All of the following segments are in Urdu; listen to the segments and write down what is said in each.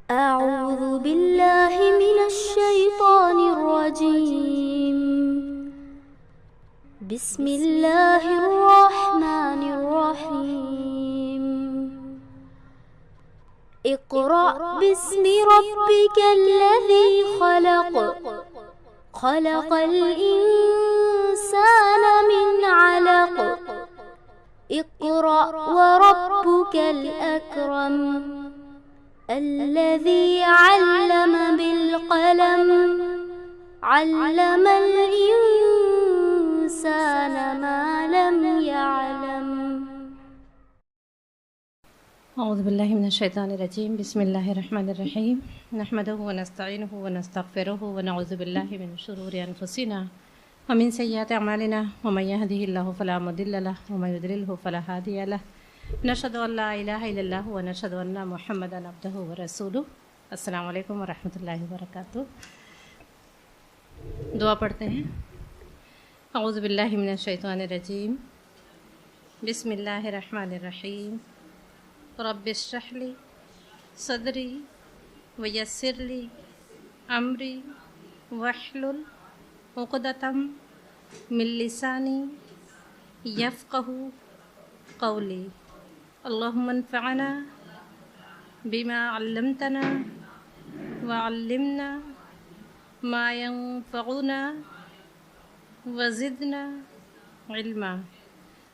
أعوذ بالله من الشيطان الرجيم. بسم الله الرحمن الرحيم. اقرأ باسم ربك الذي خلق. خلق الإنسان من علق. اقرأ وربك الأكرم. الذي علم بالقلم. علم الإنسان ما لم يعلم. أعوذ بالله من الشيطان الرجيم. بسم الله الرحمن الرحيم. نحمده ونستعينه ونستغفره ونعوذ بالله من شرور أنفسنا ومن سيئات أعمالنا ومن يهده الله فلا مضل له ومن يضلله فلا هادي له. نشهد أن لا إله إلا الله ونشهد أن محمدا عبده ورسوله. السلام علیکم ورحمۃ اللہ وبرکاتہ. دعا پڑھتے ہیں. اعوذ باللہ من الشیطان الرجیم. بسم اللہ الرحمن الرحیم. رب اشرح لی صدری ویسر لی امری واحلل عقدۃ من لسانی یفقہوا قولی. اللہم انفعنا بما علمتنا وعلمنا ما ينفعنا وزدنا علما.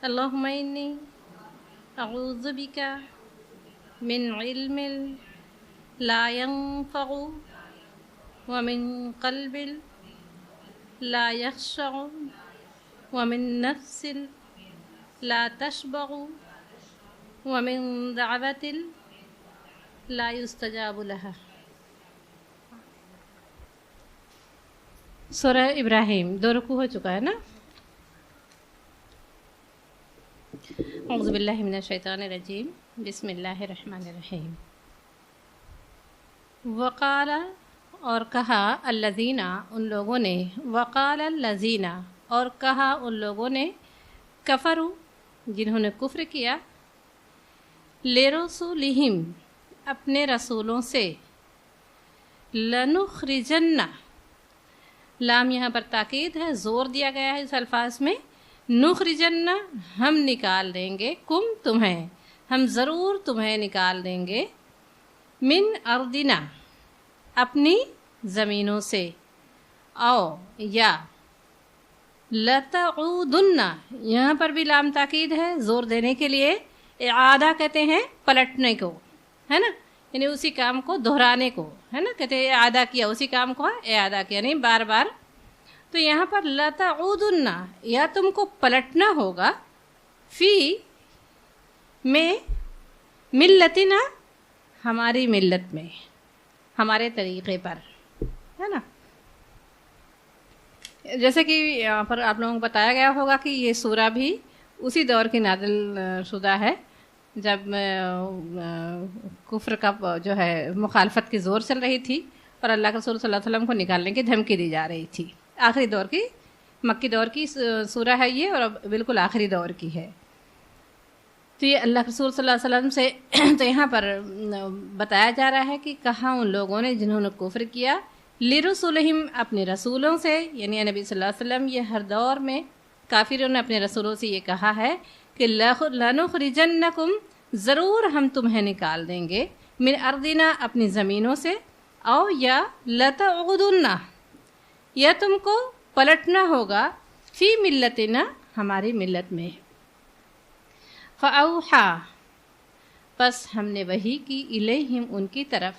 اللہم انی اعوذ بک من علم لا ينفع ومن قلب لا يخشع ومن نفس لا تشبع ومن دعوة لا يستجاب لها. سورہ ابراہیم 2 رکوع ہو چکا ہے نا. اعوذ باللہ من الشیطان الرجیم. بسم اللہ الرحمن الرحیم. وقال اور کہا الذین ان لوگوں نے. وقال الذین اور کہا ان لوگوں نے. کفروا جنہوں نے کفر کیا. لرسولہم اپنے رسولوں سے. لنخرجن لام یہاں پر تاکید ہے، زور دیا گیا ہے اس الفاظ میں. نخرجن ہم نکال دیں گے. کم تمہیں ہم ضرور تمہیں نکال دیں گے. من ارضنا اپنی زمینوں سے. او یا لتعودن یہاں پر بھی لام تاکید ہے زور دینے کے لیے. اعادہ کہتے ہیں پلٹنے کو، ہے نا، یعنی اسی کام کو دہرانے کو، ہے نا، کہتے ہیں اعادہ کیا، اسی کام کو اعادہ کیا، یعنی بار بار. تو یہاں پر لتعودن یا تم کو پلٹنا ہوگا. فی میں ملتنا ہماری ملت میں، ہمارے طریقے پر، ہے نا. جیسے کہ یہاں پر آپ لوگوں کو بتایا گیا ہوگا کہ یہ سورہ بھی اسی دور کی نازل شدہ ہے جب کفر کا جو ہے مخالفت کی زور چل رہی تھی اور اللہ کے رسول صلی اللہ علیہ وسلم کو نکالنے کی دھمکی دی جا رہی تھی. آخری دور کی مکی دور کی سورہ ہے یہ، اور بالکل آخری دور کی ہے. تو یہ اللہ کے رسول صلی اللہ علیہ وسلم سے تو یہاں پر بتایا جا رہا ہے کہ کہاں ان لوگوں نے جنہوں نے کفر کیا. لرسولہم اپنے رسولوں سے، یعنی نبی صلی اللہ علیہ وسلم یہ ہر دور میں کافروں نے اپنے رسولوں سے یہ کہا ہے کہ لنخرجنکم ضرور ہم تمہیں نکال دیں گے. من ارضنا اپنی زمینوں سے. او یا لتعودن یا تم کو پلٹنا ہوگا. فی ملتنا ہماری ملت میں. فاوحا پس ہم نے وحی کی. الیہم ان کی طرف.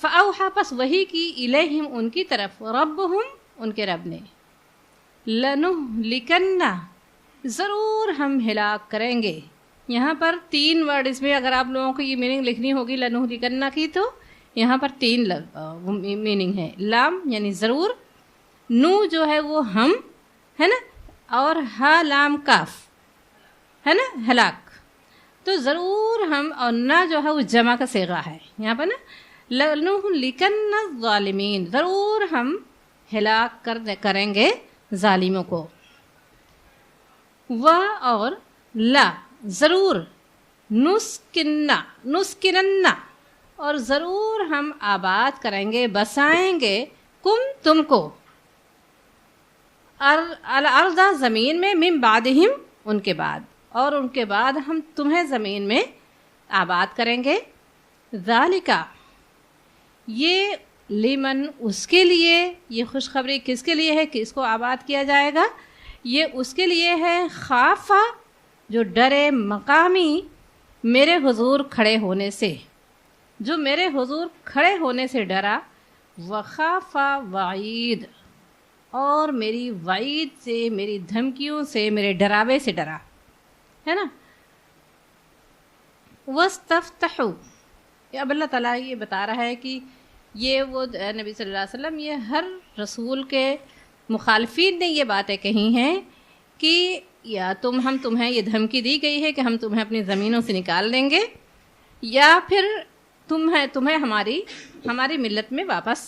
فاوحا پس وحی کی. الیہم ان کی طرف. ربہم ان کے رب نے. لنہلکن ضرور ہم ہلاک کریں گے. یہاں پر 3 ورڈ اس میں اگر آپ لوگوں کو یہ میننگ لکھنی ہوگی لنہلکن کی، تو یہاں پر 3 میننگ ہے. لام یعنی ضرور، نو جو ہے وہ ہم ہے نا، اور ہا لام کاف ہے نا ہلاک. تو ضرور ہم، اور نہ جو ہے وہ جمع کا صیغہ ہے یہاں پر نا. لنہلکن الظالمین ضرور ہم ہلاک کریں گے ظالموں کو. و اور لا ضرور. نسکننا اور ضرور ہم آباد کریں گے، بسائیں گے تم کو الارض زمین میں، من بعدہم ان کے بعد، اور ان کے بعد ہم تمہیں زمین میں آباد کریں گے۔ ذالک یہ لمن اس کے لیے، یہ خوشخبری کس کے لیے ہے کہ اس کو آباد کیا جائے گا؟ یہ اس کے لیے ہے خافا جو ڈرے مقامی میرے حضور کھڑے ہونے سے، جو میرے حضور کھڑے ہونے سے ڈرا، وخافا وعید اور میری وعید سے، میری دھمکیوں سے، میرے ڈراوے سے ڈرا، ہے نا۔ وَاسْتَفْتَحُوا، اب اللہ تعالیٰ یہ بتا رہا ہے کہ یہ وہ نبی صلی اللہ علیہ وسلم، یہ ہر رسول کے مخالفین نے یہ باتیں کہی ہیں کہ یا تمہیں یہ دھمکی دی گئی ہے کہ ہم تمہیں اپنی زمینوں سے نکال دیں گے، یا پھر تمہیں ہماری ملت میں واپس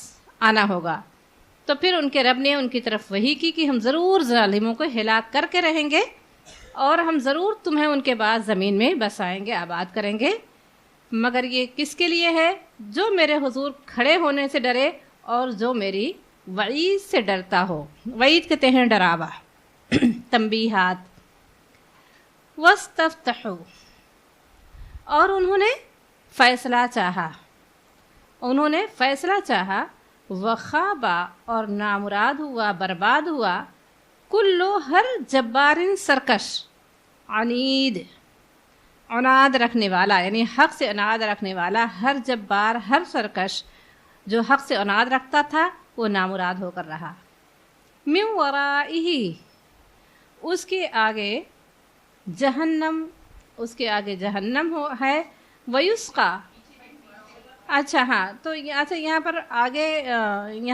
آنا ہوگا۔ تو پھر ان کے رب نے ان کی طرف وحی کی کہ ہم ضرور ظالموں کو ہلاک کر کے رہیں گے، اور ہم ضرور تمہیں ان کے بعد زمین میں بسائیں گے، آباد کریں گے، مگر یہ کس کے لیے ہے؟ جو میرے حضور کھڑے ہونے سے ڈرے اور جو میری وعید سے ڈرتا ہو۔ وعید کہتے ہیں ڈراوا، تنبیہات۔ وَاسْتَفْتَحُوا، اور انہوں نے فیصلہ چاہا، وخابا اور نامراد ہوا، برباد ہوا، کلو ہر جبارن سرکش، عنید عناد رکھنے والا، یعنی حق سے عناد رکھنے والا، ہر جبار، ہر سرکش جو حق سے عناد رکھتا تھا وہ نامراد ہو کر رہا۔ من ورائہ، اس کے آگے جہنم ہے، ویسقا، اچھا ہاں، تو یہاں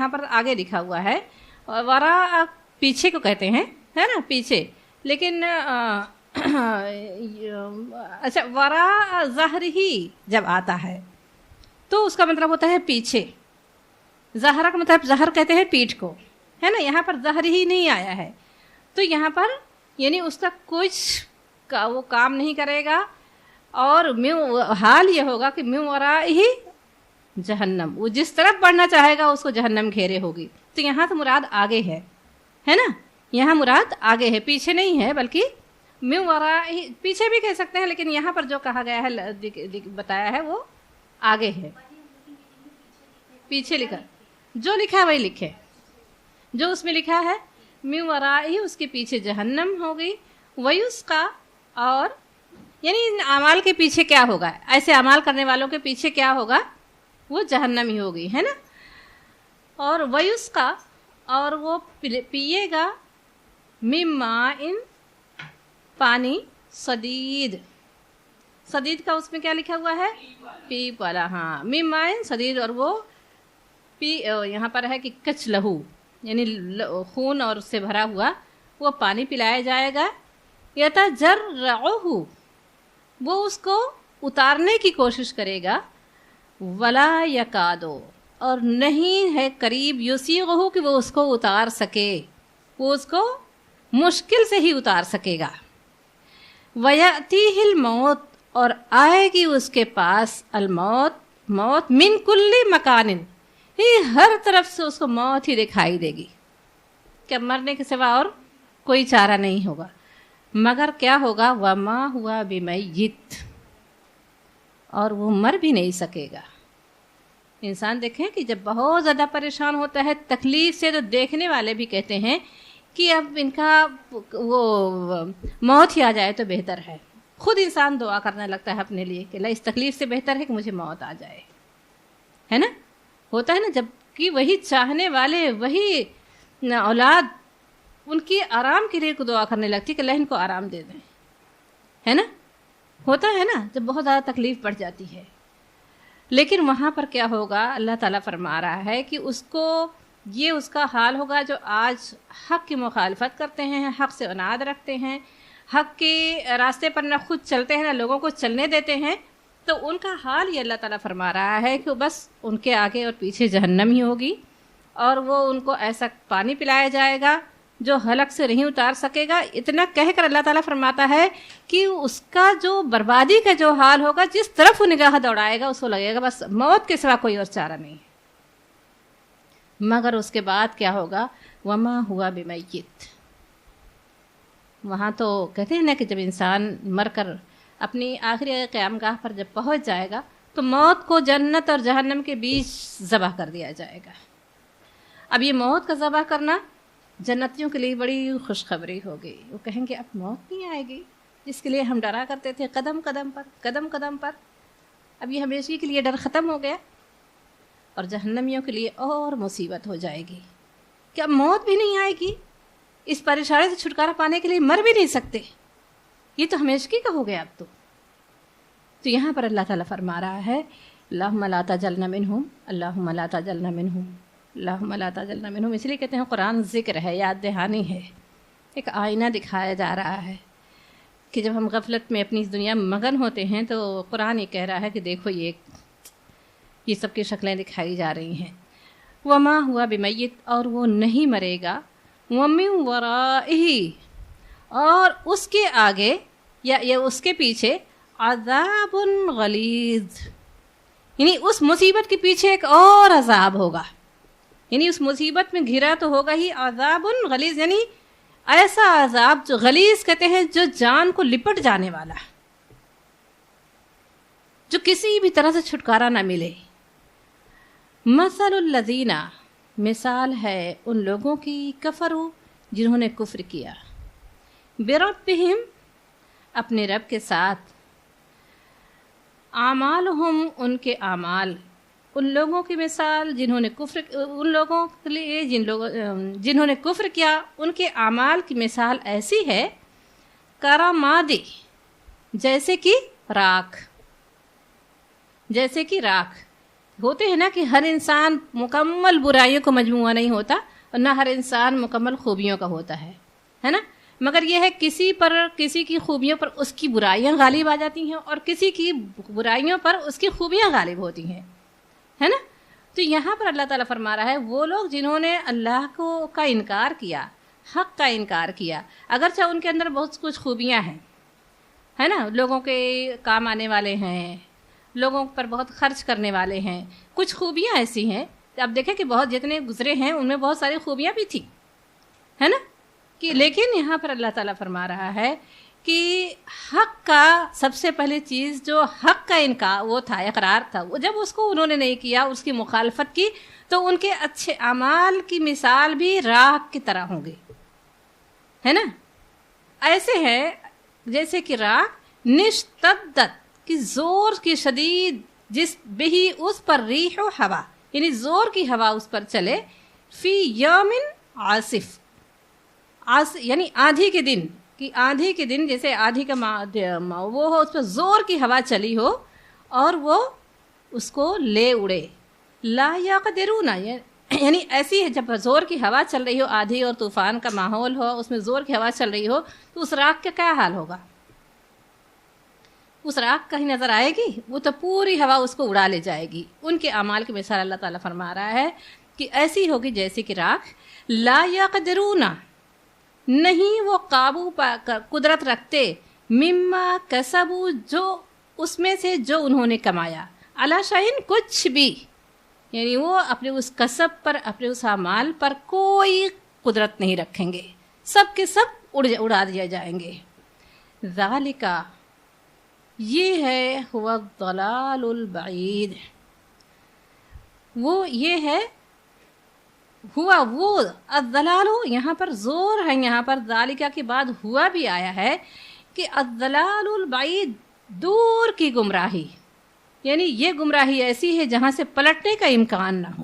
پر آگے لکھا ہوا ہے، ورا پیچھے کو کہتے ہیں، ہے نا، پیچھے، لیکن اچھا ورا ظہر ہی جب آتا ہے تو اس کا مطلب ہوتا ہے پیچھے، ظہر کا مطلب، ظہر کہتے ہیں پیٹھ کو، ہے نا، یہاں پر ظہر ہی نہیں آیا ہے، تو یہاں پر یعنی اس کا کچھ وہ کام نہیں کرے گا، اور حال یہ ہوگا کہ من ورائہ جہنم، وہ جس طرف بڑھنا چاہے گا اس کو جہنم گھیرے ہوگی۔ تو یہاں تو مراد آگے ہے نا، یہاں مراد آگے ہے، پیچھے نہیں ہے، بلکہ من ورائہ، پیچھے بھی کہہ سکتے ہیں، لیکن یہاں پر جو کہا گیا ہے، بتایا ہے، وہ آگے ہے، پیچھے لکھا، جو لکھا ہے وہی لکھے، جو اس میں لکھا ہے من ورائہ، اس کے پیچھے جہنم ہوگی، ویسقا، اور یعنی ان اعمال کے پیچھے کیا ہوگا، ایسے اعمال کرنے والوں کے پیچھے کیا ہوگا، وہ جہنم ہی ہوگی، ہے نا۔ اور ویسقا، اور وہ پیے گا، من ماء، پانی، صدید کا اس میں کیا لکھا ہوا ہے، پیپ والا، ہاں، من ماء صدید، اور وہ یہاں پر ہے کہ کچ لہو، یعنی خون اور اس سے بھرا ہوا وہ پانی پلایا جائے گا، یتجرعہ، وہ اس کو اتارنے کی کوشش کرے گا، ولا یکادو، اور نہیں ہے قریب، یسیغہ، کہ وہ اس کو اتار سکے، وہ اس کو مشکل سے ہی اتار سکے گا، وَيَأْتِيهِ الْمَوْتُ، اور آئے گی اس کے پاس موت، من کل مکان، ہر طرف سے اس کو موت ہی دکھائی دے گی، کہ مرنے کے سوا اور کوئی چارہ نہیں ہوگا، مگر کیا ہوگا، وَمَا هُوَ بِمَيِّتٍ، اور وہ مر بھی نہیں سکے گا۔ انسان دیکھیں کہ جب بہت زیادہ پریشان ہوتا ہے تکلیف سے، تو دیکھنے والے بھی کہتے ہیں کہ اب ان کا وہ موت ہی آ جائے تو بہتر ہے، خود انسان دعا کرنے لگتا ہے اپنے لیے کہ اللہ اس تکلیف سے بہتر ہے کہ مجھے موت آ جائے، ہے نا، ہوتا ہے نا، جب کہ وہی چاہنے والے، وہی اولاد ان کی آرام کے لیے دعا کرنے لگتی کہ اللہ ان کو آرام دے دیں، ہے نا، ہوتا ہے نا، جب بہت زیادہ تکلیف پڑ جاتی ہے۔ لیکن وہاں پر کیا ہوگا، اللہ تعالیٰ فرما رہا ہے کہ اس کو یہ اس کا حال ہوگا جو آج حق کی مخالفت کرتے ہیں، حق سے عناد رکھتے ہیں، حق کے راستے پر نہ خود چلتے ہیں نہ لوگوں کو چلنے دیتے ہیں، تو ان کا حال یہ اللہ تعالیٰ فرما رہا ہے کہ بس ان کے آگے اور پیچھے جہنم ہی ہوگی، اور وہ ان کو ایسا پانی پلایا جائے گا جو حلق سے نہیں اتار سکے گا. اتنا کہہ کر اللہ تعالیٰ فرماتا ہے کہ اس کا جو بربادی کا جو حال ہوگا، جس طرف وہ نگاہ دوڑائے گا اس کو لگے گا بس موت کے سوا کوئی اور چارہ نہیں ہے. مگر اس کے بعد کیا ہوگا؟ وما ہوا بمیت. وہاں تو کہتے ہیں نا کہ جب انسان مر کر اپنی آخری قیام گاہ پر جب پہنچ جائے گا تو موت کو جنت اور جہنم کے بیچ ذبح کر دیا جائے گا. اب یہ موت کا ذبح کرنا جنتیوں کے لیے بڑی خوشخبری ہوگی. وہ کہیں گے اب موت نہیں آئے گی جس کے لیے ہم ڈرا کرتے تھے قدم قدم پر. اب یہ ہمیشہ کے لیے ڈر ختم ہو گیا. اور جہنمیوں کے لیے اور مصیبت ہو جائے گی کہ اب موت بھی نہیں آئے گی. اس پریشانی سے چھٹکارا پانے کے لیے مر بھی نہیں سکتے. یہ تو ہمیشگی کا ہو گیا اب تو. تو یہاں پر اللہ تعالیٰ فرما رہا ہے اللہم لا تجلنا منہم، اللہم لا تجلنا منہم، اللہم لا تجلنا منہم. اس لیے کہتے ہیں قرآن ذکر ہے، یاد دہانی ہے، ایک آئینہ دکھایا جا رہا ہے کہ جب ہم غفلت میں اپنی اس دنیا میں مگن ہوتے ہیں تو قرآن یہ کہہ رہا ہے کہ دیکھو یہ سب کی شکلیں دکھائی جا رہی ہیں. وما ہوا بمیت، اور وہ نہیں مرے گا. ومن ورائہ، اور اس کے آگے یا اس کے پیچھے عذاب غلیظ، یعنی اس مصیبت کے پیچھے ایک اور عذاب ہوگا. یعنی اس مصیبت میں گھرا تو ہوگا ہی عذاب غلیظ، یعنی ایسا عذاب جو غلیظ کہتے ہیں جو جان کو لپٹ جانے والا، جو کسی بھی طرح سے چھٹکارا نہ ملے. مثل الذین، مثال ہے ان لوگوں کی کفروا، جنہوں نے کفر کیا، بربہم، اپنے رب کے ساتھ، اعمالہم، ان کے اعمال. ان لوگوں کی مثال جنہوں نے کفر، ان لوگوں کے لیے جنہوں نے کفر کیا، ان کے اعمال کی مثال ایسی ہے کرمادی، جیسے کہ راکھ. جیسے کہ راکھ ہوتے ہیں نا کہ ہر انسان مکمل برائیوں کا مجموعہ نہیں ہوتا اور نہ ہر انسان مکمل خوبیوں کا ہوتا ہے نا. مگر یہ ہے کسی کی خوبیوں پر اس کی برائیاں غالب آ جاتی ہیں اور کسی کی برائیوں پر اس کی خوبیاں غالب ہوتی ہیں، ہے نا. تو یہاں پر اللہ تعالیٰ فرما رہا ہے وہ لوگ جنہوں نے اللہ کا انکار کیا، حق کا انکار کیا، اگرچہ ان کے اندر بہت کچھ خوبیاں ہیں، ہے نا، لوگوں کے کام آنے والے ہیں، لوگوں پر بہت خرچ کرنے والے ہیں، کچھ خوبیاں ایسی ہیں. اب دیکھیں کہ بہت جتنے گزرے ہیں ان میں بہت ساری خوبیاں بھی تھیں، ہے نا. کہ لیکن یہاں پر اللہ تعالیٰ فرما رہا ہے کہ حق کا سب سے پہلی چیز جو حق کا انکار وہ تھا، اقرار تھا، وہ جب اس کو انہوں نے نہیں کیا، اس کی مخالفت کی، تو ان کے اچھے اعمال کی مثال بھی راکھ کی طرح ہوں گے، ہے نا. ایسے ہے جیسے کہ راکھ نشتدت، کہ زور کی شدید، جس بہی اس پر ریح و ہوا، یعنی زور کی ہوا اس پر چلے، فی یوم عاصف، یعنی آندھی کے دن، کہ آندھی کے دن جیسے آندھی کا وہ ہو، اس پر زور کی ہوا چلی ہو اور وہ اس کو لے اڑے. لا یقدرون، یعنی ایسی ہے جب زور کی ہوا چل رہی ہو، آندھی اور طوفان کا ماحول ہو، اس میں زور کی ہوا چل رہی ہو، تو اس راکھ کا کیا حال ہوگا؟ اس راکھ کہیں نظر آئے گی؟ وہ تو پوری ہوا اس کو اڑا لے جائے گی. ان کے اعمال کی مثال اللہ تعالیٰ فرما رہا ہے کہ ایسی ہوگی جیسے کہ راکھ. لا یقدرون، نہیں وہ قابو پا کر قدرت رکھتے، مما کسبوا، جو اس میں سے جو انہوں نے کمایا، علی شیء، کچھ بھی، یعنی وہ اپنے اس کسب پر، اپنے اس اعمال پر کوئی قدرت نہیں رکھیں گے، سب کے سب اڑا دیا جائیں گے. ذالک، یہ ہے هو الضلال البعید، وہ یہ ہے ہوا وہ الضلال، یہاں پر زور ہے، یہاں پر ذالکہ کے بعد ہوا بھی آیا ہے کہ الضلال البعید، دور کی گمراہی، یعنی یہ گمراہی ایسی ہے جہاں سے پلٹنے کا امکان نہ ہو،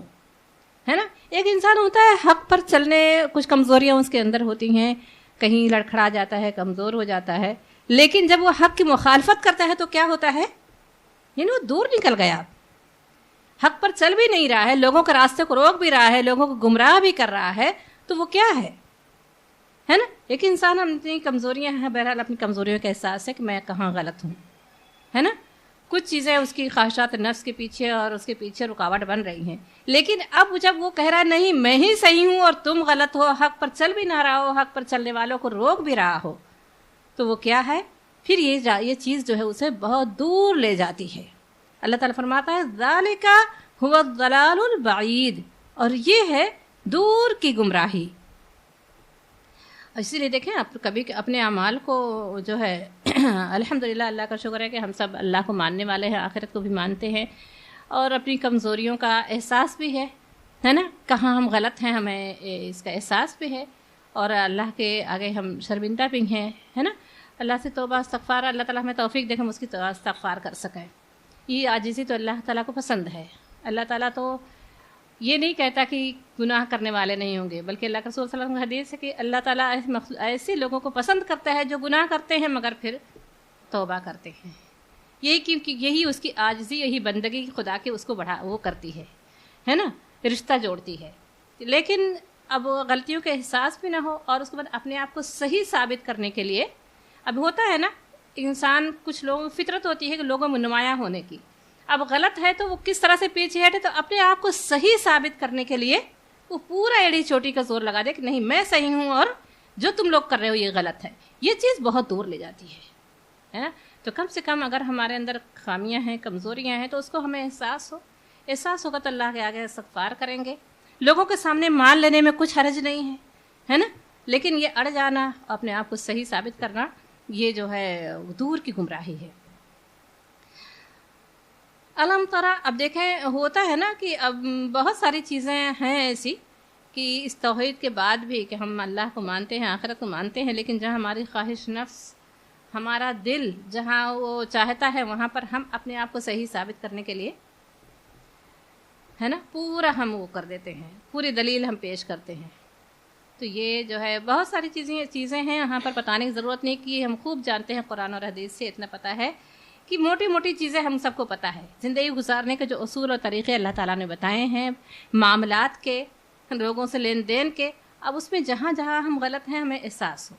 ہے نا. ایک انسان ہوتا ہے حق پر چلنے، کچھ کمزوریاں اس کے اندر ہوتی ہیں، کہیں لڑکھڑا جاتا ہے، کمزور ہو جاتا ہے، لیکن جب وہ حق کی مخالفت کرتا ہے تو کیا ہوتا ہے؟ یعنی وہ دور نکل گیا، حق پر چل بھی نہیں رہا ہے، لوگوں کے راستے کو روک بھی رہا ہے، لوگوں کو گمراہ بھی کر رہا ہے، تو وہ کیا ہے نا. ایک انسان اپنی کمزوریاں ہیں، بہرحال اپنی کمزوریوں کا احساس ہے کہ میں کہاں غلط ہوں، ہے نا. کچھ چیزیں اس کی خواہشات نفس کے پیچھے اور اس کے پیچھے رکاوٹ بن رہی ہیں، لیکن اب جب وہ کہہ رہا ہے نہیں میں ہی صحیح ہوں اور تم غلط ہو، حق پر چل بھی نہ رہا ہو، حق پر چلنے والوں کو روک بھی رہا ہو، تو وہ کیا ہے پھر یہ چیز جو ہے اسے بہت دور لے جاتی ہے۔ اللہ تعالیٰ فرماتا ہے ذالک هو الضلال البعید، اور یہ ہے دور کی گمراہی۔ اسی لیے دیکھیں آپ کبھی اپنے اعمال کو جو ہے الحمدللہ اللہ کا شکر ہے کہ ہم سب اللہ کو ماننے والے ہیں، آخرت کو بھی مانتے ہیں، اور اپنی کمزوریوں کا احساس بھی ہے نا، کہاں ہم غلط ہیں ہمیں اس کا احساس بھی ہے، اور اللہ کے آگے ہم شرمندہ بھی ہیں، ہے نا۔ اللہ سے توبہ استغفار، اللہ تعالیٰ ہمیں توفیق دے کہ ہم اس کی استغفار کر سکیں۔ یہ عاجزی تو اللہ تعالیٰ کو پسند ہے۔ اللہ تعالیٰ تو یہ نہیں کہتا کہ گناہ کرنے والے نہیں ہوں گے، بلکہ اللہ کے رسول صلی اللہ علیہ وسلم کی حدیث ہے کہ اللہ تعالیٰ ایسے لوگوں کو پسند کرتا ہے جو گناہ کرتے ہیں مگر پھر توبہ کرتے ہیں۔ یہی کیونکہ یہی اس کی عاجزی، یہی بندگی خدا کے اس کو وہ کرتی ہے نا، رشتہ جوڑتی ہے۔ لیکن اب غلطیوں کا احساس بھی نہ ہو اور اس کے بعد اپنے آپ کو صحیح ثابت کرنے کے لیے، اب ہوتا ہے نا انسان، کچھ لوگوں فطرت ہوتی ہے کہ لوگوں میں نمایاں ہونے کی، اب غلط ہے تو وہ کس طرح سے پیچھے ہٹے، تو اپنے آپ کو صحیح ثابت کرنے کے لیے وہ پورا ایڑی چوٹی کا زور لگا دے کہ نہیں میں صحیح ہوں اور جو تم لوگ کر رہے ہو یہ غلط ہے۔ یہ چیز بہت دور لے جاتی ہے نا۔ تو کم سے کم اگر ہمارے اندر خامیاں ہیں، کمزوریاں ہیں، تو اس کو ہمیں احساس ہوگا تو اللہ کے آگے استغفار کریں گے۔ لوگوں کے سامنے مان لینے میں کچھ حرج نہیں ہے نا، لیکن یہ اڑ جانا، اپنے آپ کو صحیح ثابت کرنا، یہ جو ہے دور کی گمراہی ہے۔ علم ترا، اب دیکھیں ہوتا ہے نا کہ اب بہت ساری چیزیں ہیں ایسی کہ اس توحید کے بعد بھی کہ ہم اللہ کو مانتے ہیں، آخرت کو مانتے ہیں، لیکن جہاں ہماری خواہش نفس، ہمارا دل جہاں وہ چاہتا ہے وہاں پر ہم اپنے آپ کو صحیح ثابت کرنے کے لیے ہے نا پورا ہم وہ کر دیتے ہیں، پوری دلیل ہم پیش کرتے ہیں۔ تو یہ جو ہے بہت ساری چیزیں ہیں یہاں پر بتانے کی ضرورت نہیں کہ ہم خوب جانتے ہیں، قرآن اور حدیث سے اتنا پتہ ہے کہ موٹی موٹی چیزیں ہم سب کو پتہ ہے۔ زندگی گزارنے کے جو اصول اور طریقے اللہ تعالیٰ نے بتائے ہیں، معاملات کے، لوگوں سے لین دین کے، اب اس میں جہاں جہاں ہم غلط ہیں ہمیں احساس ہو،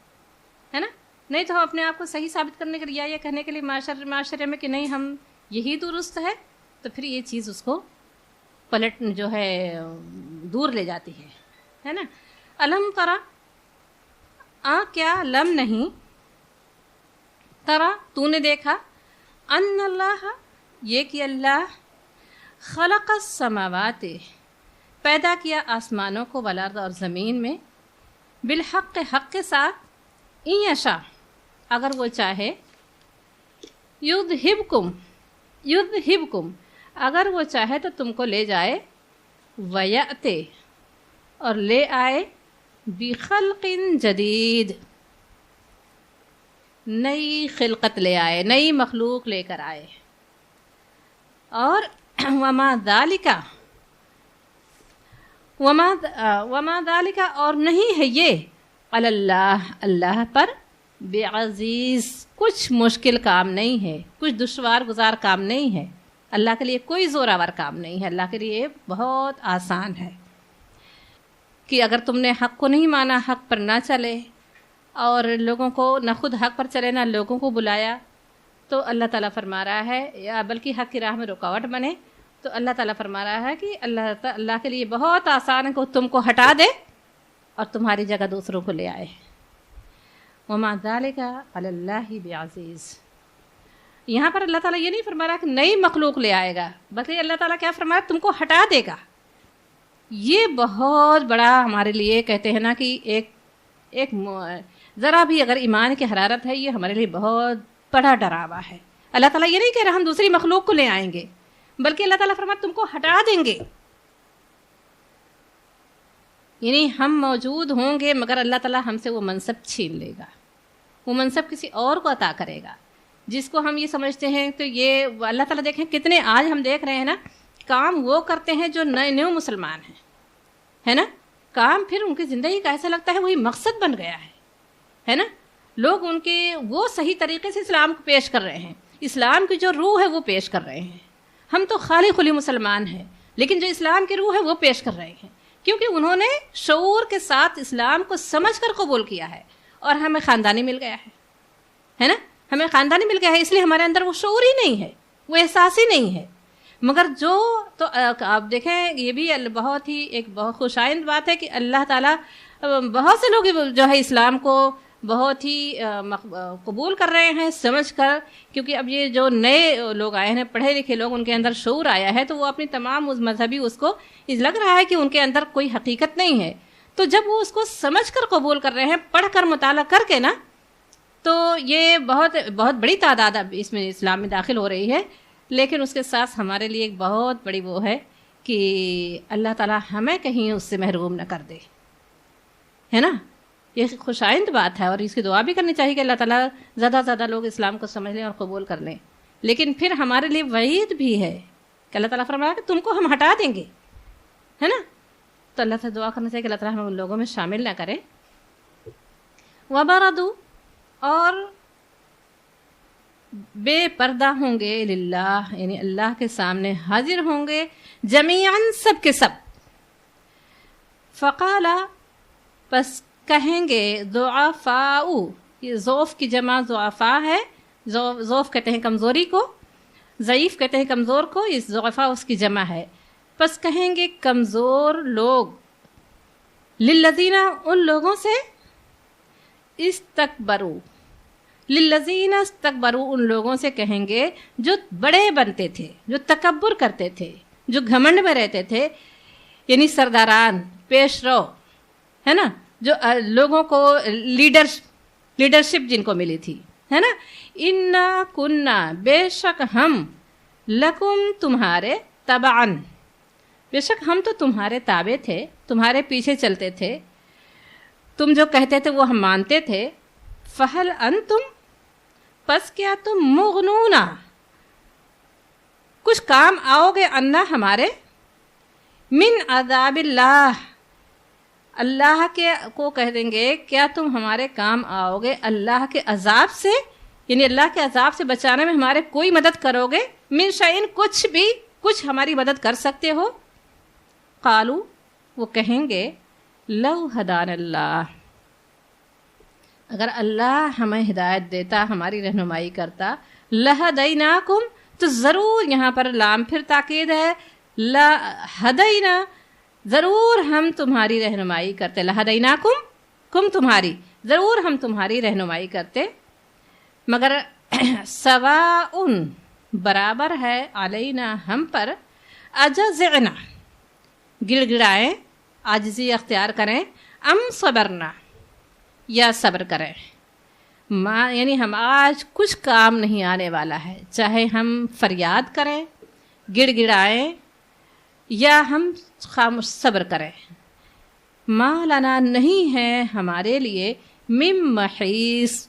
ہے نا، نہیں تو ہم اپنے آپ کو صحیح ثابت کرنے کے لیے یا کہنے کے لیے معاشرے میں کہ نہیں ہم یہی درست ہے، تو پھر یہ چیز اس کو پلٹ جو ہے دور لے جاتی ہے نا۔ علم ترا، کیا لم نہیں، ترا تو نے دیکھا، ان اللہ یہ کہ اللہ خلق السماوات پیدا کیا آسمانوں کو، والارض اور زمین میں، بالحق حق کے ساتھ، ان یشاء اگر وہ چاہے، یذہبکم اگر وہ چاہے تو تم کو لے جائے، ویأتے اور لے آئے، بخلق جدید نئی خلقت لے آئے، نئی مخلوق لے کر آئے، اور وما ذالک اور نہیں ہے یہ اللہ پر بعزیز، کچھ مشکل کام نہیں ہے، کچھ دشوار گزار کام نہیں ہے، اللہ کے لیے کوئی زوراور کام نہیں ہے، اللہ کے لیے بہت آسان ہے کہ اگر تم نے حق کو نہیں مانا، حق پر نہ چلے اور لوگوں کو نہ خود حق پر چلے نہ لوگوں کو بلایا، تو اللہ تعالیٰ فرما رہا ہے، یا بلکہ حق کی راہ میں رکاوٹ بنے، تو اللہ تعالیٰ فرما رہا ہے کہ اللہ کے لیے بہت آسان ہے کہ تم کو ہٹا دے اور تمہاری جگہ دوسروں کو لے آئے۔ وما ذالک علی اللہ بعزیز، یہاں پر اللہ تعالیٰ یہ نہیں فرما رہا کہ نئی مخلوق لے آئے گا، بلکہ اللہ تعالیٰ کیا فرما رہا ہے، تم کو ہٹا دے گا۔ یہ بہت بڑا ہمارے لیے کہتے ہیں نا کہ ایک ذرا بھی اگر ایمان کی حرارت ہے، یہ ہمارے لیے بہت بڑا ڈراوا ہے۔ اللہ تعالیٰ یہ نہیں کہہ رہا ہم دوسری مخلوق کو لے آئیں گے، بلکہ اللہ تعالیٰ فرماتا تم کو ہٹا دیں گے، یعنی ہم موجود ہوں گے مگر اللہ تعالیٰ ہم سے وہ منصب چھین لے گا، وہ منصب کسی اور کو عطا کرے گا، جس کو ہم یہ سمجھتے ہیں۔ تو یہ اللہ تعالیٰ دیکھیں کتنے آج ہم دیکھ رہے ہیں نا، کام وہ کرتے ہیں جو نئے مسلمان ہیں، ہے نا، کام پھر ان کی زندگی کا ایسا لگتا ہے وہی مقصد بن گیا ہے نا، لوگ ان کے وہ صحیح طریقے سے اسلام کو پیش کر رہے ہیں، اسلام کی جو روح ہے وہ پیش کر رہے ہیں۔ ہم تو خالی خلی مسلمان ہیں، لیکن جو اسلام کی روح ہے وہ پیش کر رہے ہیں، کیونکہ انہوں نے شعور کے ساتھ اسلام کو سمجھ کر قبول کیا ہے، اور ہمیں خاندانی مل گیا ہے نا، ہمیں خاندانی مل گیا ہے، اس لیے ہمارے اندر وہ شعور ہی نہیں ہے، وہ احساس ہی نہیں ہے. مگر جو تو آپ دیکھیں یہ بھی بہت ہی ایک بہت خوشائند بات ہے کہ اللہ تعالیٰ بہت سے لوگ جو ہے اسلام کو بہت ہی قبول کر رہے ہیں سمجھ کر، کیونکہ اب یہ جو نئے لوگ آئے ہیں پڑھے لکھے لوگ، ان کے اندر شعور آیا ہے، تو وہ اپنی تمام مذہبی اس کو لگ رہا ہے کہ ان کے اندر کوئی حقیقت نہیں ہے. تو جب وہ اس کو سمجھ کر قبول کر رہے ہیں، پڑھ کر مطالعہ کر کے نا، تو یہ بہت بہت بڑی تعداد اب اس میں اسلام میں داخل ہو رہی ہے. لیکن اس کے ساتھ ہمارے لیے ایک بہت بڑی وہ ہے کہ اللہ تعالیٰ ہمیں کہیں اس سے محروم نہ کر دے، ہے نا. یہ خوشائند بات ہے، اور اس کی دعا بھی کرنی چاہیے کہ اللہ تعالیٰ زیادہ سے زیادہ لوگ اسلام کو سمجھ لیں اور قبول کر لیں. لیکن پھر ہمارے لیے وعید بھی ہے کہ اللہ تعالیٰ فرمایا کہ تم کو ہم ہٹا دیں گے، ہے نا. تو اللہ سے دعا کرنا چاہیے کہ اللہ تعالیٰ ہم ان لوگوں میں شامل نہ کرے. وَبَرَدُوا، اور بے پردہ ہوں گے، للہ یعنی اللہ کے سامنے حاضر ہوں گے، جمیعاً سب کے سب. فقالا، پس کہیں گے، ضعفاء، یہ ضعف کی جمع ضعفاء ہے. ضعف کہتے ہیں کمزوری کو، ضعیف کہتے ہیں کمزور کو، یہ ضعفاء اس کی جمع ہے. پس کہیں گے کمزور لوگ، للذین، ان لوگوں سے، استکبروا، للذین استکبروا، ان لوگوں سے کہیں گے جو بڑے بنتے تھے، جو تکبر کرتے تھے، جو گھمنڈ میں رہتے تھے، یعنی سرداران، پیش رو، ہے نا، جو لوگوں کو لیڈرشپ جن کو ملی تھی، ہے نا. انا کننا، بے شک ہم، لکم، تمہارے، تبعن، بے شک ہم تو تمہارے تابع تھے، تمہارے پیچھے چلتے تھے، تم جو کہتے تھے وہ ہم مانتے تھے. فہل انتم، پس کیا تم، مغنونا، کچھ کام آؤ گے، انا ہمارے، من عذاب اللہ، اللہ کے کو کہہ دیں گے کیا تم ہمارے کام آؤ گے اللہ کے عذاب سے، یعنی اللہ کے عذاب سے بچانے میں ہمارے کوئی مدد کرو گے. من شیئن، کچھ بھی، کچھ ہماری مدد کر سکتے ہو. قالو، وہ کہیں گے، لو ہدان اللہ، اگر اللہ ہمیں ہدایت دیتا، ہماری رہنمائی کرتا، لہدیناکم، تو ضرور، یہاں پر لام پھر تاکید ہے، لہدینا، ضرور ہم تمہاری رہنمائی کرتے، لہدیناکم، کم تمہاری، ضرور ہم تمہاری رہنمائی کرتے. مگر سواء، برابر ہے، علینا، ہم پر، اجزعنا، گڑ گڑائیں، عاجزی اختیار کریں، ام صبرنا، یا صبر کریں. یعنی ہم آج کچھ کام نہیں آنے والا ہے، چاہے ہم فریاد کریں، گڑ گڑائیں، یا ہم خاموش صبر کریں. ما لنا، نہیں ہے ہمارے لیے، من محیص،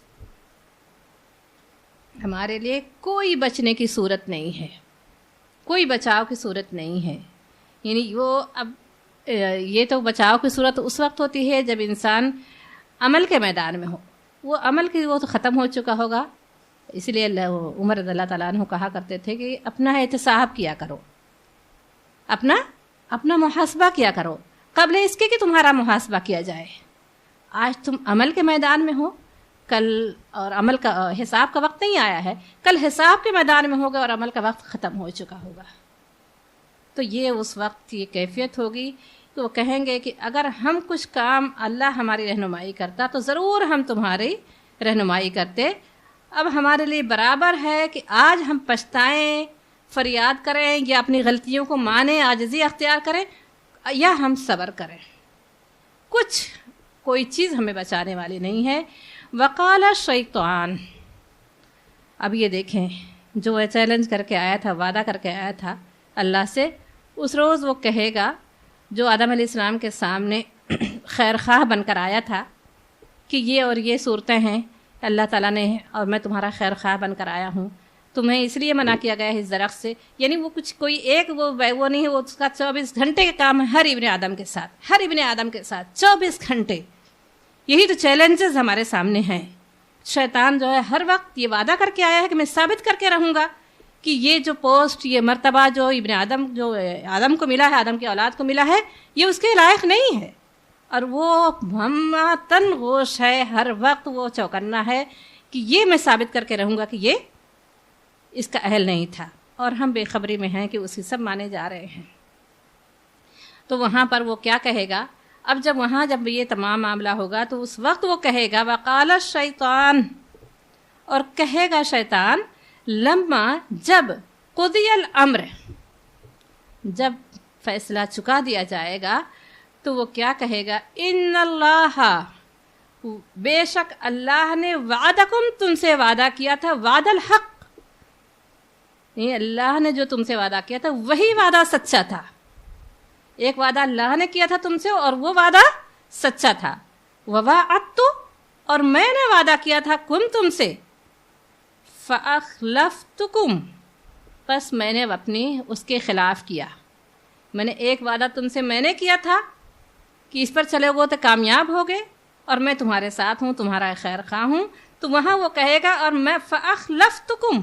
ہمارے لیے کوئی بچنے کی صورت نہیں ہے، کوئی بچاؤ کی صورت نہیں ہے. یعنی وہ اب یہ تو بچاؤ کی صورت اس وقت ہوتی ہے جب انسان عمل کے میدان میں ہو، وہ عمل کی وہ تو ختم ہو چکا ہوگا. اس لیے عمر رضی اللہ تعالیٰ عنہ کہا کرتے تھے کہ اپنا احتساب کیا کرو، اپنا محاسبہ کیا کرو قبل اس کے کہ تمہارا محاسبہ کیا جائے. آج تم عمل کے میدان میں ہو، کل، اور عمل کا حساب کا وقت نہیں آیا ہے، کل حساب کے میدان میں ہوگا اور عمل کا وقت ختم ہو چکا ہوگا. تو یہ اس وقت یہ کیفیت ہوگی تو وہ کہیں گے کہ اگر ہم کچھ کام اللہ ہماری رہنمائی کرتا تو ضرور ہم تمہاری رہنمائی کرتے. اب ہمارے لیے برابر ہے کہ آج ہم پچھتائیں، فریاد کریں، یا اپنی غلطیوں کو مانیں، عاجزی اختیار کریں، یا ہم صبر کریں. کوئی چیز ہمیں بچانے والی نہیں ہے. وقال الشیطان، اب یہ دیکھیں جو وہ چیلنج کر کے آیا تھا، وعدہ کر کے آیا تھا اللہ سے، اس روز وہ کہے گا، جو آدم علیہ السلام کے سامنے خیر خواہ بن کر آیا تھا کہ یہ اور یہ صورتیں ہیں اللہ تعالیٰ نے، اور میں تمہارا خیر خواہ بن کر آیا ہوں، تمہیں اس لیے منع کیا گیا ہے اس درخت سے. یعنی وہ کچھ کوئی ایک وہ نہیں ہے، وہ اس کا 24 گھنٹے کا کام ہے ہر ابن آدم کے ساتھ 24 گھنٹے. یہی تو چیلنجز ہمارے سامنے ہیں. شیطان جو ہے ہر وقت یہ وعدہ کر کے آیا ہے کہ میں ثابت کر کے رہوں گا کہ یہ جو پوسٹ، یہ مرتبہ جو ابن آدم، جو آدم کو ملا ہے، آدم کی اولاد کو ملا ہے، یہ اس کے لائق نہیں ہے. اور وہ ہمتن غوش ہے، ہر وقت وہ چوکنا ہے کہ یہ میں ثابت کر کے رہوں گا کہ یہ اس کا اہل نہیں تھا. اور ہم بے خبری میں ہیں کہ اسی سب مانے جا رہے ہیں. تو وہاں پر وہ کیا کہے گا؟ اب جب یہ تمام معاملہ ہوگا تو اس وقت وہ کہے گا وقال الشیطان، اور کہے گا شیطان، لما جب قضی الامر، جب فیصلہ چکا دیا جائے گا تو وہ کیا کہے گا؟ ان اللہ، بے شک اللہ نے وعدکم، تم سے وعدہ کیا تھا، وعد الحق، یہ اللہ نے جو تم سے وعدہ کیا تھا وہی وعدہ سچا تھا. ایک وعدہ اللہ نے کیا تھا تم سے اور وہ وعدہ سچا تھا. ووعدت، اور میں نے وعدہ کیا تھا تم سے، فاخلفتکم، بس میں نے اپنی اس کے خلاف کیا. میں نے ایک وعدہ تم سے میں نے کیا تھا کہ اس پر چلے گو تو کامیاب ہوگے، اور میں تمہارے ساتھ ہوں، تمہارا خیر خواہ ہوں. تو وہاں وہ کہے گا اور میں فاخلفتکم،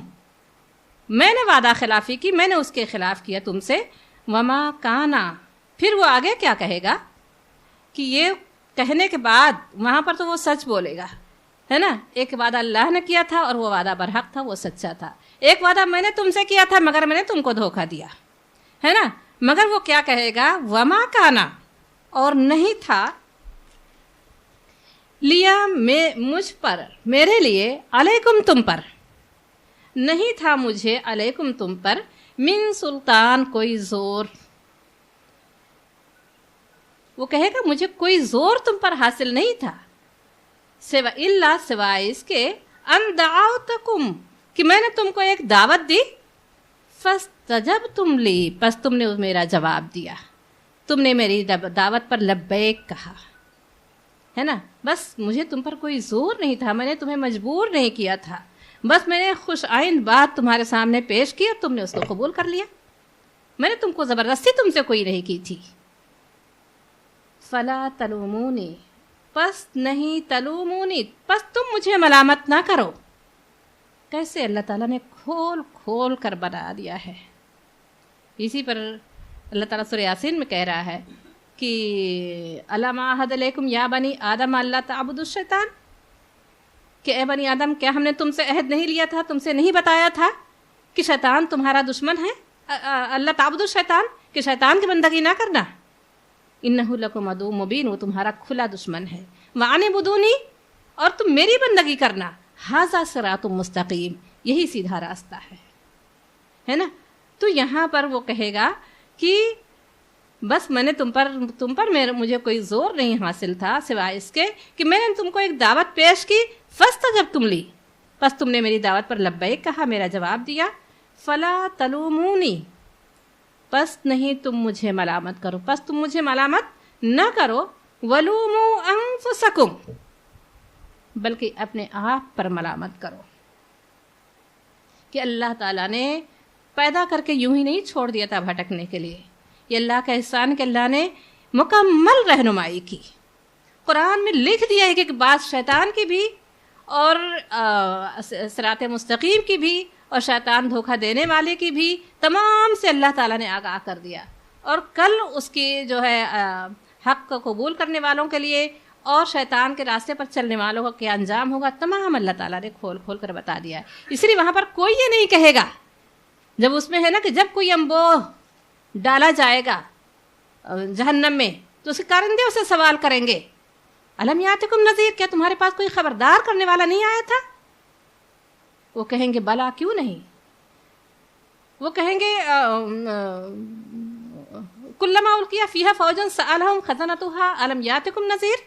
میں نے وعدہ خلافی کی، میں نے اس کے خلاف کیا تم سے. وما کانا، پھر وہ آگے کیا کہے گا کہ یہ کہنے کے بعد وہاں پر تو وہ سچ بولے گا، ہے نا. ایک وعدہ اللہ نے کیا تھا اور وہ وعدہ برحق تھا، وہ سچا تھا. ایک وعدہ میں نے تم سے کیا تھا مگر میں نے تم کو دھوکہ دیا، ہے نا. مگر وہ کیا کہے گا؟ وما کانا، اور نہیں تھا، لیا مجھ پر، میرے لیے، علیکم تم پر، نہیں تھا مجھے علیکم تم پر، من سلطان کوئی زور. وہ کہے گا مجھے کوئی زور تم پر حاصل نہیں تھا، سوا اللہ، سوائے اس کے، ان دعوتکم، کہ میں نے تم کو ایک دعوت دی، فاستجبتم لی، پس تم نے میرا جواب دیا، تم نے میری دعوت پر لبیک کہا، ہے نا. بس مجھے تم پر کوئی زور نہیں تھا، میں نے تمہیں مجبور نہیں کیا تھا، بس میں نے خوش آئند بات تمہارے سامنے پیش کی اور تم نے اس کو قبول کر لیا. میں نے تم کو زبردستی تم سے کوئی نہیں کی تھی. فلا تلومونی، پس نہیں، تلومونی، پس تم مجھے ملامت نہ کرو. کیسے اللہ تعالیٰ نے کھول کھول کر بنا دیا ہے. اسی پر اللہ تعالیٰ سورہ یاسین میں کہہ رہا ہے کہ الم اعہد علیکم یا بنی آدم اللہ تعبدوا الشیطان، کہ اے بنی آدم، کیا ہم نے تم سے عہد نہیں لیا تھا، تم سے نہیں بتایا تھا کہ شیطان تمہارا دشمن ہے؟ اللہ تعبدوا الشیطان، کہ شیطان کی بندگی نہ کرنا. انہ لکم عدو مبین، وہ تمہارا کھلا دشمن ہے. وان اعبدونی، اور تم میری بندگی کرنا. ھذا صراط مستقیم، یہی سیدھا راستہ ہے نا. تو یہاں پر وہ کہے گا کہ بس میں نے تم پر مجھے کوئی زور نہیں حاصل تھا، سوائے اس کے کہ میں نے تم کو ایک دعوت پیش کی، فاستجبتم لی، بس تم نے میری دعوت پر لبیک کہا، میرا جواب دیا. فلا تلومونی، پس نہیں تم مجھے ملامت کرو، پس تم مجھے ملامت نہ کرو. ولوموا انفسکم، بلکہ اپنے آپ پر ملامت کرو. کہ اللہ تعالیٰ نے پیدا کر کے یوں ہی نہیں چھوڑ دیا تھا بھٹکنے کے لیے. یہ اللہ کا احسان کہ اللہ نے مکمل رہنمائی کی. قرآن میں لکھ دیا ہے کہ بعض شیطان کی بھی اور صراط مستقیم کی بھی اور شیطان دھوکہ دینے والے کی بھی، تمام سے اللہ تعالیٰ نے آگاہ کر دیا. اور کل اس کی جو ہے حق کو قبول کرنے والوں کے لیے اور شیطان کے راستے پر چلنے والوں کا کیا انجام ہوگا، تمام اللہ تعالیٰ نے کھول کھول کر بتا دیا ہے. اس لیے وہاں پر کوئی یہ نہیں کہے گا، جب اس میں ہے نا کہ جب کوئی امبو ڈالا جائے گا جہنم میں تو اس کے کارندے اسے سوال کریں گے، الم یاتکم نذیر، کیا تمہارے پاس کوئی خبردار کرنے والا نہیں آیا تھا؟ وہ کہیں گے بلا، کیوں نہیں. وہ کہیں گے کلما القی فیہا فوج سألہم خزنتها الم یاتکم نذیر،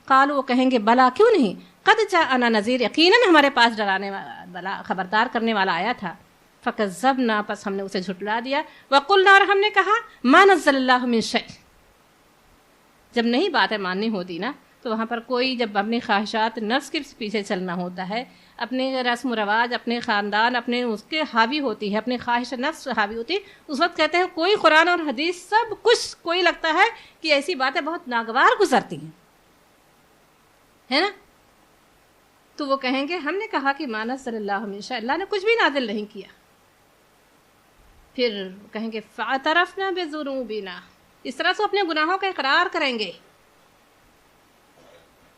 قالوا، وہ کہیں گے بلا، کیوں نہیں، قد جاءنا نذیر، یقیناً ہمارے پاس ڈرانے والا خبردار کرنے والا آیا تھا. فکذبنا، پس ہم نے اسے جھٹلا دیا. وقلنا، اور ہم نے کہا ما نزل اللہ من شیء. جب نہیں باتیں ماننی ہوتی نا تو وہاں پر کوئی، جب اپنی خواہشات نفس کے پیچھے چلنا ہوتا ہے، اپنے رسم و رواج، اپنے خاندان، اپنے اس کے حاوی ہوتی ہے، اپنی خواہش نفس حاوی ہوتی ہے، اس وقت کہتے ہیں کوئی قرآن اور حدیث سب کچھ، کوئی لگتا ہے کہ ایسی باتیں بہت ناگوار گزرتی ہیں، ہے نا. تو وہ کہیں گے ہم نے کہا کہ ما نزل اللہ من شیء، اللہ نے کچھ بھی نازل نہیں کیا. پھر کہیں گے فاعترفنا بذنوبنا، اس طرح سے اپنے گناہوں کا اقرار کریں گے.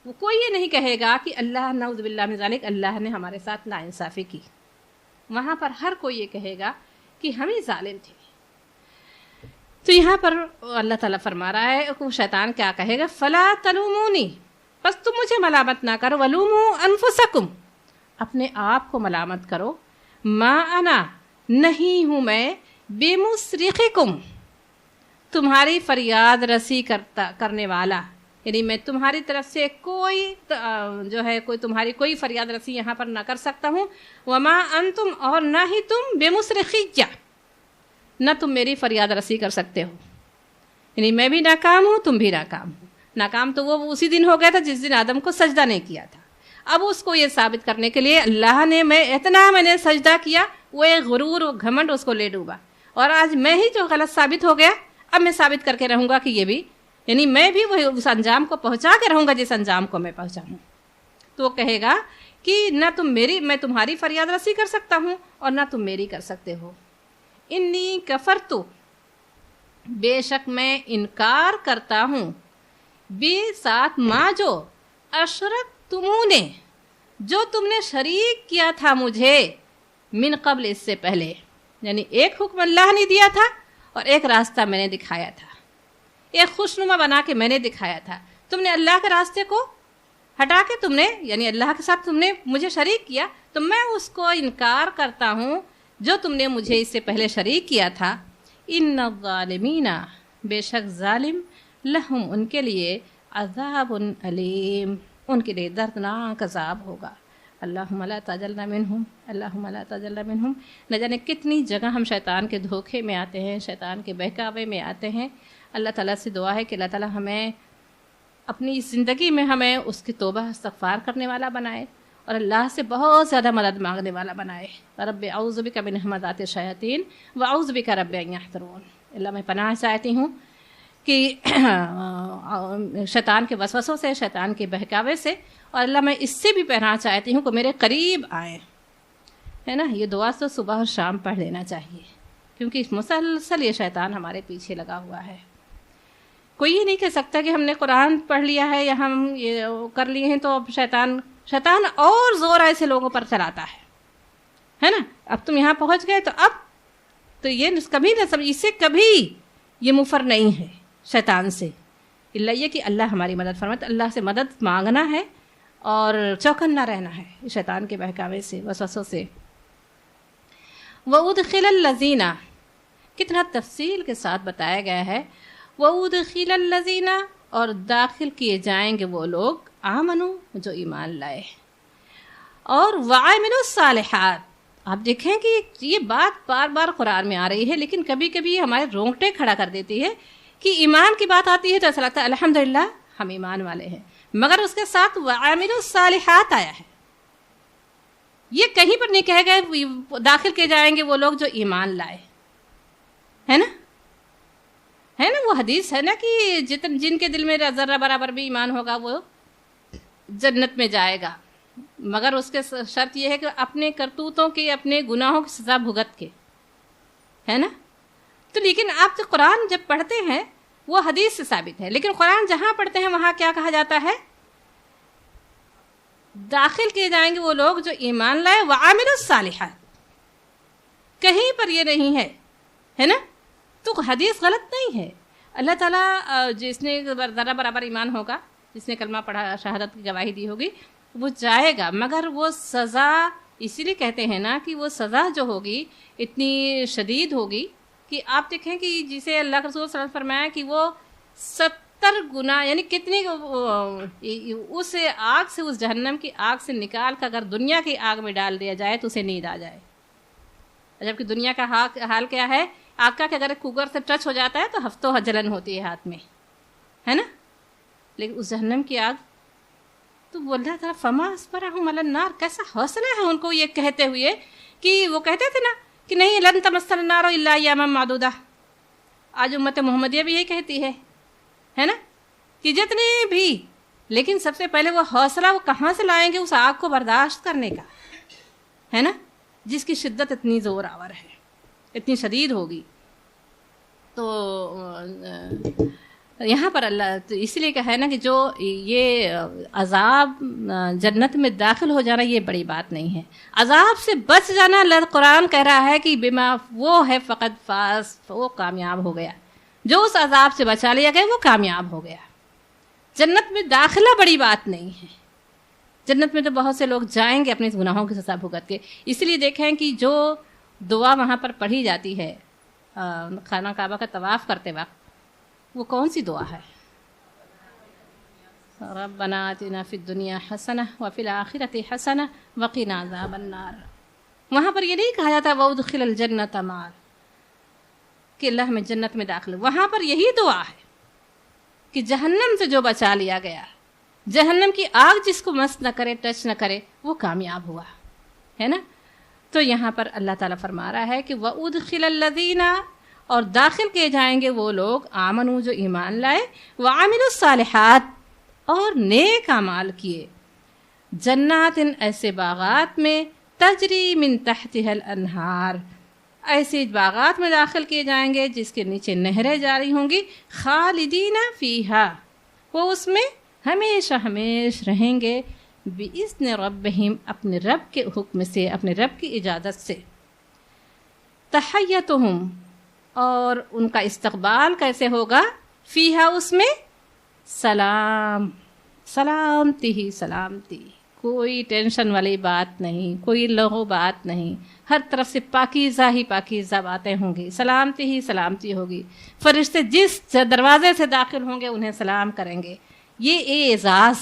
وہ کوئی یہ نہیں کہے گا کہ اللہ نعوذ باللہ من ذالک، اللہ نے ہمارے ساتھ ناانصافی کی. وہاں پر ہر کوئی یہ کہے گا کہ ہم ہی ظالم تھے. تو یہاں پر اللہ تعالیٰ فرما رہا ہے کہ شیطان کیا کہے گا، فلا تلومونی، بس تم مجھے ملامت نہ کرو، ولوموا انفسکم، اپنے آپ کو ملامت کرو، ما انا، نہیں ہوں میں، بمصرخکم، تمہاری فریاد رسی کرنے والا، یعنی میں تمہاری طرف سے کوئی جو ہے کوئی تمہاری کوئی فریاد رسی یہاں پر نہ کر سکتا ہوں، وما انتم، اور نہ ہی تم، بمصرخیہ، نہ تم میری فریاد رسی کر سکتے ہو، یعنی میں بھی ناکام ہوں، تم بھی ناکام ہو. ناکام تو وہ اسی دن ہو گیا تھا جس دن آدم کو سجدہ نہیں کیا تھا. اب اس کو یہ ثابت کرنے کے لیے اللہ نے میں نے سجدہ کیا، وہ ایک غرور و گھمنڈ اس کو لے ڈوبا، اور آج میں ہی جو غلط ثابت ہو گیا، اب میں ثابت کر کے رہوں گا کہ یہ بھی، یعنی میں بھی وہی اس انجام کو پہنچا کے رہوں گا جس انجام کو میں پہنچا ہوں. تو وہ کہے گا کہ نہ میں تمہاری فریاد رسی کر سکتا ہوں اور نہ تم میری کر سکتے ہو. انی کفرتو، بے شک میں انکار کرتا ہوں، بے ساتھ ماں جو اشرک تمونے، جو تم نے شریک کیا تھا مجھے، من قبل، اس سے پہلے، یعنی ایک حکم اللہ نے دیا تھا اور ایک راستہ میں نے دکھایا تھا، ایک خوشنما بنا کے میں نے دکھایا تھا. تم نے اللہ کے راستے کو ہٹا کے تم نے، یعنی اللہ کے ساتھ تم نے مجھے شریک کیا، تو میں اس کو انکار کرتا ہوں جو تم نے مجھے اس سے پہلے شریک کیا تھا. ان الظالمین، بے شک ظالم، لہم، ان کے لیے، عذاب علیم، ان کے لیے دردناک عذاب ہوگا. اللہم لا تجعلنا منہم، اللہم لا تجعلنا منہم. نہ جانے کتنی جگہ ہم شیطان کے دھوکے میں آتے ہیں، شیطان کے بہکاوے میں آتے ہیں. اللہ تعالیٰ سے دعا ہے کہ اللہ تعالیٰ ہمیں اپنی زندگی میں ہمیں اس کی توبہ استغفار کرنے والا بنائے اور اللہ سے بہت زیادہ مدد مانگنے والا بنائے. رب اعوذ بک من ہمزات الشیاطین واعوذ بک رب ان یحضرون. اللہ میں پناہ چاہتی ہوں کہ شیطان کے وسوسوں سے، شیطان کے بہکاوے سے، اور اللہ میں اس سے بھی پناہ چاہتی ہوں کہ میرے قریب آئیں. ہے نا، یہ دعا تو صبح اور شام پڑھ لینا چاہیے، کیونکہ مسلسل یہ شیطان ہمارے پیچھے لگا ہوا ہے. کوئی یہ نہیں کہہ سکتا کہ ہم نے قرآن پڑھ لیا ہے یا ہم یہ کر لیے ہیں تو اب شیطان اور زور ایسے لوگوں پر چلاتا ہے نا. اب تم یہاں پہنچ گئے تو اب تو یہ کبھی نہ سمجھ، اس سے کبھی یہ مفر نہیں ہے شیطان سے، اللہ یہ کہ اللہ ہماری مدد فرمائے. اللہ سے مدد مانگنا ہے اور چوکنا رہنا ہے شیطان کے بہکاوے سے، وسوسوں سے. وَأُدْخِلَ الَّذِينَ، کتنا تفصیل کے ساتھ بتایا گیا ہے. وَأُدْخِلَ الَّذِينَ، اور داخل کیے جائیں گے وہ لوگ، آمنو، جو ایمان لائے، اور وَعَمِلُوا الصَّالِحَاتِ. آپ دیکھیں کہ یہ بات بار بار قرآن میں آ رہی ہے، لیکن کبھی کبھی ہمارے رونگٹے کھڑا کر دیتی ہے کہ ایمان کی بات آتی ہے تو ایسا لگتا ہے الحمدللہ ہم ایمان والے ہیں، مگر اس کے ساتھ وَعَمِلُوا الصَّالِحَاتِ آیا ہے. یہ کہیں پر نہیں کہے گئے داخل کیے جائیں گے وہ لوگ جو ایمان لائے، ہے نا وہ حدیث ہے نا کہ جن کے دل میں ذرہ برابر بھی ایمان ہوگا وہ جنت میں جائے گا، مگر اس کے شرط یہ ہے کہ اپنے کرتوتوں کی، اپنے گناہوں کی سزا بھگت کے، ہے نا. تو لیکن آپ جو قرآن جب پڑھتے ہیں وہ حدیث سے ثابت ہے، لیکن قرآن جہاں پڑھتے ہیں وہاں کیا کہا جاتا ہے، داخل کیے جائیں گے وہ لوگ جو ایمان لائے، وعاملوا الصالحات. کہیں پر یہ نہیں ہے نا، تو حدیث غلط نہیں ہے. اللہ تعالیٰ جس نے ذرا برابر ایمان ہوگا، جس نے کلمہ پڑھا، شہادت کی گواہی دی ہوگی، وہ جائے گا، مگر وہ سزا، اسی لیے کہتے ہیں نا کہ وہ سزا جو ہوگی اتنی شدید ہوگی کہ آپ دیکھیں کہ جسے اللہ کے رسول صلی اللہ علیہ وسلم فرمایا کہ وہ 70 گنا، یعنی کتنی اس آگ سے، اس جہنم کی آگ سے نکال کر اگر دنیا کی آگ میں ڈال دیا جائے تو اسے نیند آ جائے. جبکہ دنیا کا حال کیا ہے، آگ کا کہ اگر کوکر سے ٹچ ہو جاتا ہے تو ہفتوں جلن ہوتی ہے ہاتھ میں، ہے نا. لیکن اس جہنم کی آگ تو وہ اللہ تعالیٰ فما اصبرہم علی النار، کیسا حوصلہ ہے ان کو یہ کہتے ہوئے کہ وہ کہتے تھے نا کہ نہیں لن تمسنا النار الا ایاما معدودہ. آج امت محمدیہ بھی یہی کہتی ہے نا کہ جتنے بھی، لیکن سب سے پہلے وہ حوصلہ وہ کہاں سے لائیں گے اس آگ کو برداشت کرنے کا، ہے نا، جس کی شدت اتنی زور آور ہے، اتنی شدید ہوگی. تو یہاں پر اللہ تو اس لیے کہا ہے نا کہ جو یہ عذاب جنت میں داخل ہو جانا یہ بڑی بات نہیں ہے، عذاب سے بچ جانا اللہ قرآن کہہ رہا ہے کہ بما وہ ہے فقط فاز، وہ کامیاب ہو گیا، جو اس عذاب سے بچا لیا گیا وہ کامیاب ہو گیا۔ جنت میں داخلہ بڑی بات نہیں ہے، جنت میں تو بہت سے لوگ جائیں گے اپنے گناہوں کی سزا بھگت کے۔ اس لیے دیکھیں کہ جو دعا وہاں پر پڑھی جاتی ہے خانہ کعبہ کا طواف کرتے وقت، وہ کون سی دعا ہے؟ ربنا آتنا فی الدنیا حسنہ وفی الآخرۃ حسنہ وقنا عذاب النار۔ وہاں پر یہ نہیں کہا جاتا وادخل الجنۃ معا، کہ اللہ ہمیں جنت میں داخل، وہاں پر یہی دعا ہے کہ جہنم سے جو بچا لیا گیا، جہنم کی آگ جس کو مس نہ کرے، ٹچ نہ کرے، وہ کامیاب ہوا ہے نا۔ تو یہاں پر اللہ تعالیٰ فرما رہا ہے کہ وَأُدْخِلَ الَّذِينَ، اور داخل کیے جائیں گے وہ لوگ آمنوا جو ایمان لائے، وَعَمِلُوا الصَّالِحَاتِ اور نیک اعمال کیے، جنات ایسے باغات میں، تجری من تحتها الانہار، ایسے باغات میں داخل کیے جائیں گے جس کے نیچے نہریں جاری ہوں گی، خالدین فیہا، وہ اس میں ہمیشہ ہمیش رہیں گے، بِإِذْنِ رَبِّهِمْ، اپنے رب کے حکم سے، اپنے رب کی اجازت سے۔ تحیتہم، اور ان کا استقبال کیسے ہوگا؟ فیہا، اس میں، سلام، سلامتی ہی سلامتی، کوئی ٹینشن والی بات نہیں، کوئی لغو بات نہیں، ہر طرف سے پاکیزہ ہی پاکیزہ باتیں ہوں گی، سلامتی ہی سلامتی ہوگی، فرشتے جس دروازے سے داخل ہوں گے انہیں سلام کریں گے۔ یہ اعزاز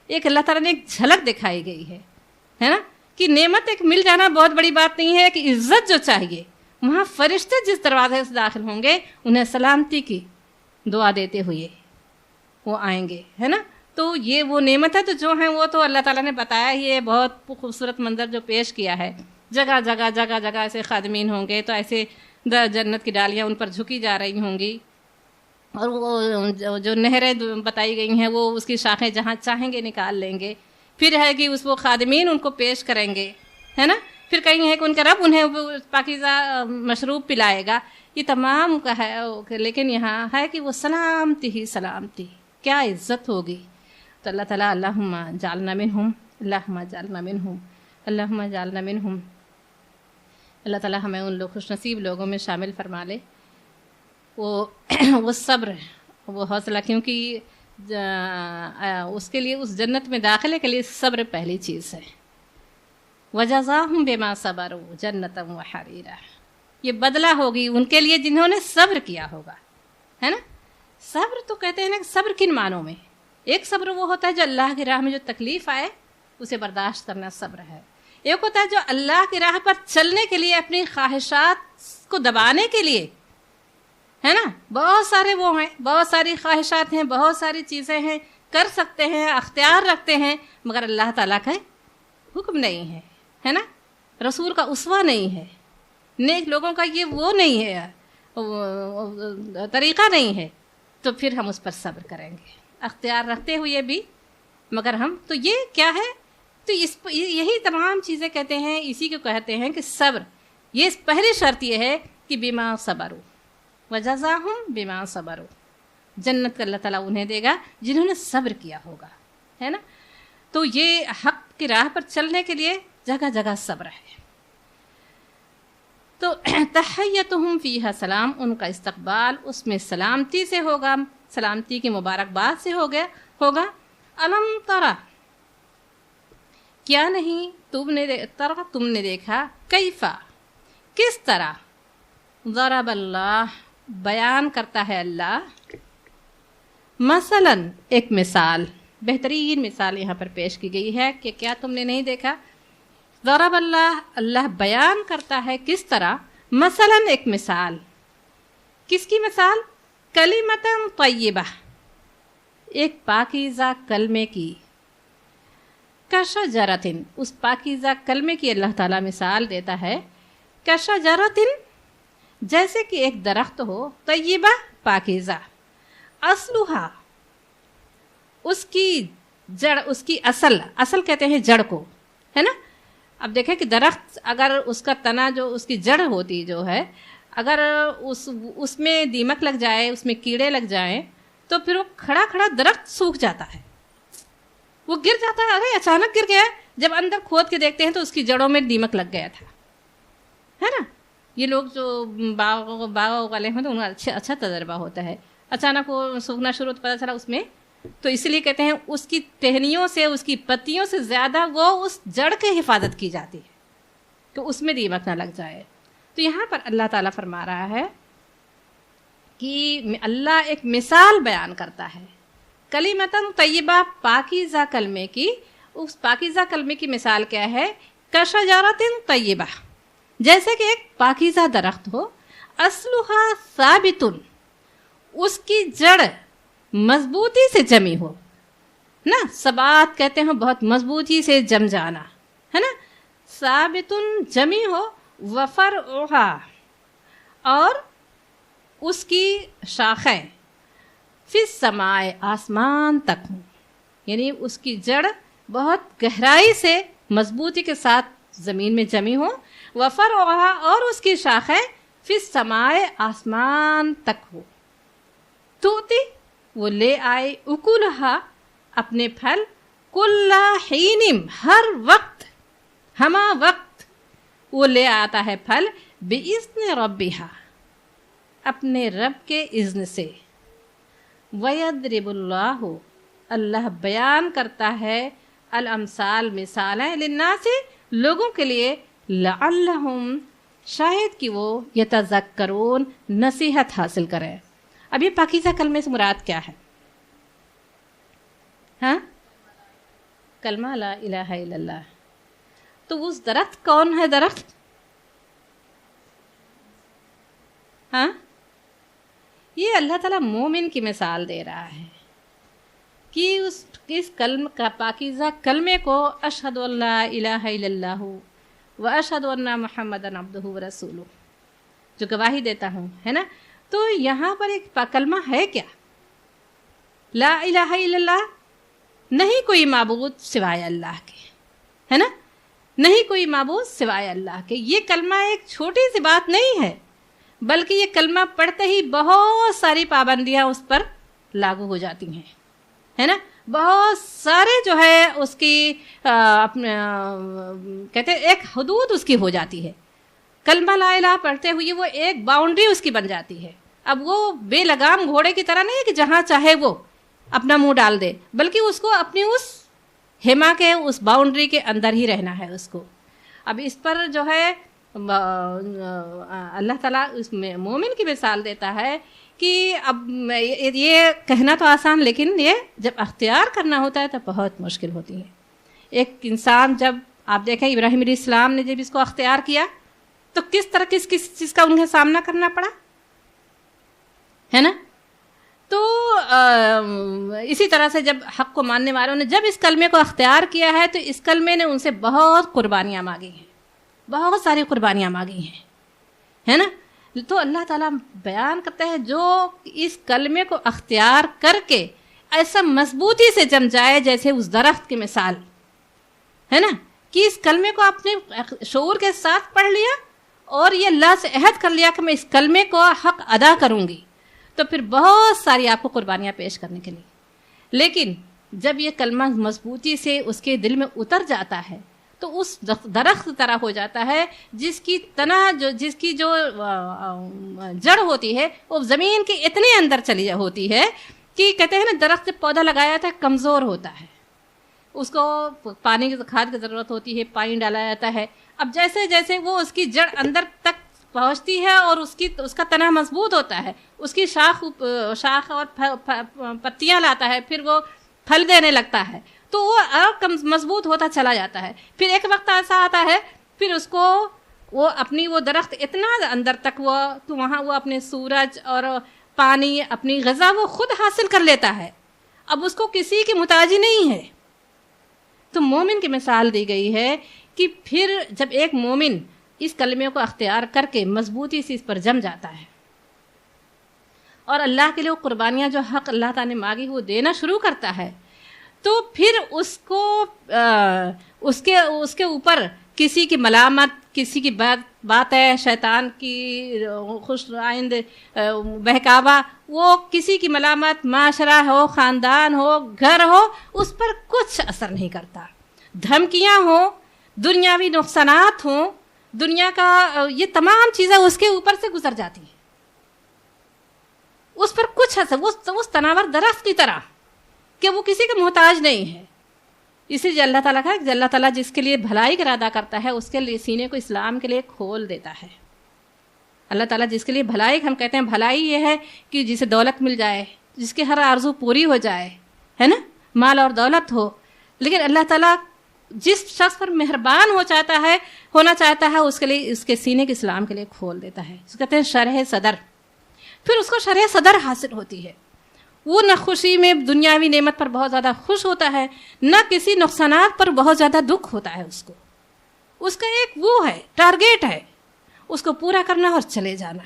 ایک اللہ تعالیٰ نے ایک جھلک دکھائی گئی ہے نا، کہ نعمت ایک مل جانا بہت بڑی بات نہیں ہے، کہ عزت جو چاہیے، وہاں فرشتے جس دروازے سے داخل ہوں گے انہیں سلامتی کی دعا دیتے ہوئے وہ آئیں گے، ہے نا۔ تو یہ وہ نعمت ہے، تو جو ہیں وہ تو اللہ تعالیٰ نے بتایا ہی ہے، بہت خوبصورت منظر جو پیش کیا ہے، جگہ جگہ جگہ جگہ ایسے خادمین ہوں گے، تو ایسے جنت کی ڈالیاں ان پر جھکی جا رہی ہوں گی، اور وہ جو نہریں بتائی گئی ہیں وہ اس کی شاخیں جہاں چاہیں گے نکال لیں گے، پھر ہے کہ اس وہ خادمین ان کو پیش کریں گے، ہے نا، پھر کہیں ہے کہ ان کا رب انہیں پاکیزہ مشروب پلائے گا، یہ تمام کا ہے، لیکن یہاں ہے کہ وہ سلامتی ہی سلامتی، کیا عزت ہوگی۔ تو اللہ تعالیٰ اللہم جعلنا منہم، اللہم جعلنا منہم، اللہم جعلنا منہم، اللہ تعالیٰ ہمیں ان لوگ خوش نصیب لوگوں میں شامل فرما لے۔ وہ صبر، وہ حوصلہ، کیونکہ اس کے لیے، اس جنت میں داخلے کے لیے صبر پہلی چیز ہے۔ وَجَزَاهُمْ بِمَا صَبَرُوا جَنَّةً وَحَرِيرًا، یہ بدلہ ہوگی ان کے لیے جنہوں نے صبر کیا ہوگا، ہے نا۔ صبر تو کہتے ہیں نا، صبر کن معنوں میں؟ ایک صبر وہ ہوتا ہے جو اللہ کی راہ میں جو تکلیف آئے اسے برداشت کرنا صبر ہے، ایک ہوتا ہے جو اللہ کی راہ پر چلنے کے لیے، اپنی خواہشات کو دبانے کے لیے، ہے نا، بہت سارے وہ ہیں، بہت ساری خواہشات ہیں، بہت ساری چیزیں ہیں، کر سکتے ہیں، اختیار رکھتے ہیں، مگر اللہ تعالیٰ کا حکم نہیں ہے نا، رسول کا اسوہ نہیں ہے، نیک لوگوں کا یہ وہ نہیں ہے، طریقہ نہیں ہے، تو پھر ہم اس پر صبر کریں گے، اختیار رکھتے ہوئے بھی، مگر ہم تو یہ کیا ہے، تو یہی تمام چیزیں کہتے ہیں، اسی کو کہتے ہیں کہ صبر، یہ پہلی شرط یہ ہے کہ بما صبروا وجزاہم بما صبروا، جنت کا اللہ تعالیٰ انہیں دے گا جنہوں نے صبر کیا ہوگا، ہے نا۔ تو یہ حق کی راہ پر چلنے کے لیے جگہ جگہ صبر ہے۔ تو تحیتہم فیہا سلام، ان کا استقبال اس میں سلامتی سے ہوگا، سلامتی کی مبارکباد سے ہوگا۔ الم ترى، کیا نہیں تم نے دیکھا، کیفا، کس طرح، ضرب اللہ، بیان کرتا ہے اللہ، مثلا ایک مثال، بہترین مثال یہاں پر پیش کی گئی ہے کہ کیا تم نے نہیں دیکھا، ضرب اللہ، اللہ بیان کرتا ہے کس طرح، مثلا ایک مثال، کس کی مثال، کلمۃ طیبہ، ایک پاکیزہ کلمے کی، کشجرۃ، اس پاکیزہ کلمے کی اللہ تعالیٰ مثال دیتا ہے، کشجرۃ، جیسے کہ ایک درخت ہو، طیبہ، پاکیزہ، اصلھا، اس کی جڑ، اس کی اصل کہتے ہیں جڑ کو، ہے نا۔ اب دیکھیں کہ درخت اگر اس کا تنا جو اس کی جڑ ہوتی جو ہے، اگر اس میں دیمک لگ جائے، اس میں کیڑے لگ جائیں، تو پھر وہ کھڑا کھڑا درخت سوکھ جاتا ہے, وہ گر جاتا ہے. ارے اچانک گر گیا, جب اندر کھود کے دیکھتے ہیں تو اس کی جڑوں میں دیمک لگ گیا تھا, ہے نا. یہ لوگ جو باغ والے ہیں تو ان کا اچھا تجربہ ہوتا ہے. اچانک وہ سوکھنا شروع ہوتا, پتہ چلا اس میں, تو اس لیے کہتے ہیں اس کی ٹہنیوں سے, اس کی پتیوں سے زیادہ وہ اس جڑ کی حفاظت کی جاتی ہے کہ اس میں دیمک نہ لگ جائے. تو یہاں پر اللہ تعالیٰ فرما رہا ہے کہ اللہ ایک مثال بیان کرتا ہے, کلمۃ طیبہ, پاکیزہ کلمے کی. اس پاکیزہ کلمے کی مثال کیا ہے؟ کشجرۃ طیبہ, جیسے کہ ایک پاکیزہ درخت ہو, اصلھا ثابت, اس کی جڑ مضبوطی سے جمی ہو نا. ثبات کہتے ہیں بہت مضبوطی سے جم جانا, ہے نا. ثابت جمی ہو, وفرعھا, اور اس کی شاخیں فی السماء, آسمان تک ہوں, یعنی اس کی جڑ بہت گہرائی سے مضبوطی کے ساتھ زمین میں جمی ہو. وفرعھا, اور اس کی شاخیں فی السماء, آسمان تک ہو. توتی, وہ لے آئے, اکلھا, اپنے پھل, کل حین, ہر وقت, ہما وقت وہ لے آتا ہے پھل, باذن ربھا, اپنے رب کے اذن سے. وَيَضْرِبُ اللَّهُ, اللہ بیان کرتا ہے, الامثال, مثالیں, للناس, لوگوں کے لیے, لعلہم, شاید کہ وہ یتذکرون, نصیحت حاصل کریں. اب یہ پاکیزہ کلمے سے مراد کیا ہے؟ ہاں, کلمہ لا الہ الا اللہ. تو اس درخت کون ہے درخت؟ ہاں, یہ اللہ تعالیٰ مومن کی مثال دے رہا ہے کہ اس کلم کا, پاکیزہ کلمے کو, اشہد ان لا الہ الا اللہ و اشہد ان محمدًا عبدہ و رسولہ, جو گواہی دیتا ہوں, ہے نا. تو یہاں پر ایک کلمہ ہے کیا؟ لا الہ الا اللہ, نہیں کوئی معبود سوائے اللہ کے, ہے نا. نہیں کوئی معبود سوائے اللہ کے. یہ کلمہ ایک چھوٹی سی بات نہیں ہے, بلکہ یہ کلمہ پڑھتے ہی بہت ساری پابندیاں اس پر لاگو ہو جاتی ہیں, ہے نا. بہت سارے جو ہے اس کی کہتے ہیں ایک حدود اس کی ہو جاتی ہے. کلمہ لا الہ پڑھتے ہوئے وہ ایک باؤنڈری اس کی بن جاتی ہے. اب وہ بے لگام گھوڑے کی طرح نہیں ہے کہ جہاں چاہے وہ اپنا منہ ڈال دے, بلکہ اس کو اپنی اس ہیما کے, اس باؤنڈری کے اندر ہی رہنا ہے اس کو. اب اس پر جو ہے اللہ تعالیٰ اس میں مومن کی مثال دیتا ہے کہ اب یہ کہنا تو آسان, لیکن یہ جب اختیار کرنا ہوتا ہے تو بہت مشکل ہوتی ہے. ایک انسان, جب آپ دیکھیں ابراہیم علیہ السلام نے جب اس کو اختیار کیا تو کس طرح کس چیز کا انہیں سامنا کرنا پڑا, ہے نا. تو اسی طرح سے جب حق کو ماننے والوں نے جب اس کلمے کو اختیار کیا ہے تو اس کلمے نے ان سے بہت قربانیاں مانگی ہیں, بہت ساری قربانیاں مانگی ہیں, ہے نا. تو اللہ تعالیٰ بیان کرتا ہے جو اس کلمے کو اختیار کر کے ایسا مضبوطی سے جم جائے, جیسے اس درخت کی مثال, ہے نا, کہ اس کلمے کو آپ نے شعور کے ساتھ پڑھ لیا اور یہ اللہ سے عہد کر لیا کہ میں اس کلمے کو حق ادا کروں گی, تو پھر بہت ساری آپ کو قربانیاں پیش کرنے کے لیے. لیکن جب یہ کلمہ مضبوطی سے اس کے دل میں اتر جاتا ہے تو اس درخت طرح ہو جاتا ہے جس کی تنہ, جس کی جو جڑ ہوتی ہے وہ زمین کے اتنے اندر چلی ہوتی ہے کہ کہتے ہیں نا درخت جب پودا لگایا تھا کمزور ہوتا ہے, اس کو پانی کی کھاد کی ضرورت ہوتی ہے, پانی ڈالا جاتا ہے. اب جیسے جیسے وہ اس کی جڑ اندر تک پہنچتی ہے اور اس کا تنہ مضبوط ہوتا ہے, اس کی شاخ اور پتیاں لاتا ہے, پھر وہ پھل دینے لگتا ہے, تو وہ اور مضبوط ہوتا چلا جاتا ہے. پھر ایک وقت ایسا آتا ہے پھر اس کو وہ اپنی وہ درخت اتنا اندر تک وہ, تو وہاں وہ اپنے سورج اور پانی, اپنی غذا وہ خود حاصل کر لیتا ہے, اب اس کو کسی کی محتاجی نہیں ہے. تو مومن کی مثال دی گئی ہے کہ پھر جب ایک مومن اس کلمے کو اختیار کر کے مضبوطی سے اس پر جم جاتا ہے اور اللہ کے لیے وہ قربانیاں جو حق اللہ تعالیٰ نے مانگی وہ دینا شروع کرتا ہے, تو پھر اس کو اس کے اوپر کسی کی ملامت, کسی کی بات باتیں، شیطان کی خوش آئند بہکاوا، وہ کسی کی ملامت، معاشرہ ہو، خاندان ہو، گھر ہو، اس پر کچھ اثر نہیں کرتا. دھمکیاں ہوں، دنیاوی نقصانات ہوں، دنیا کا یہ تمام چیزیں اس کے اوپر سے گزر جاتی ہیں. اس پر کچھ اثر، اس تناور درخت کی طرح کہ وہ کسی کا محتاج نہیں ہے. اسی لیے اللہ تعالیٰ کا کہ اللہ تعالیٰ جس کے لیے بھلائی کا ارادہ کرتا ہے اس کے لیے سینے کو اسلام کے لیے کھول دیتا ہے. اللہ تعالیٰ جس کے لیے بھلائی، ہم کہتے ہیں بھلائی یہ ہے کہ جسے دولت مل جائے، جس کی ہر آرزو پوری ہو جائے، ہے نا، مال اور دولت ہو. لیکن اللہ تعالیٰ جس شخص پر مہربان ہونا چاہتا ہے اس کے لیے اس کے سینے کے اسلام کے لیے کھول دیتا ہے. اس کو کہتے ہیں شرح صدر. پھر اس کو شرح صدر حاصل ہوتی ہے. وہ نہ خوشی میں دنیاوی نعمت پر بہت زیادہ خوش ہوتا ہے، نہ کسی نقصانات پر بہت زیادہ دکھ ہوتا ہے. اس کا ایک وہ ہے، ٹارگیٹ ہے، اس کو پورا کرنا اور چلے جانا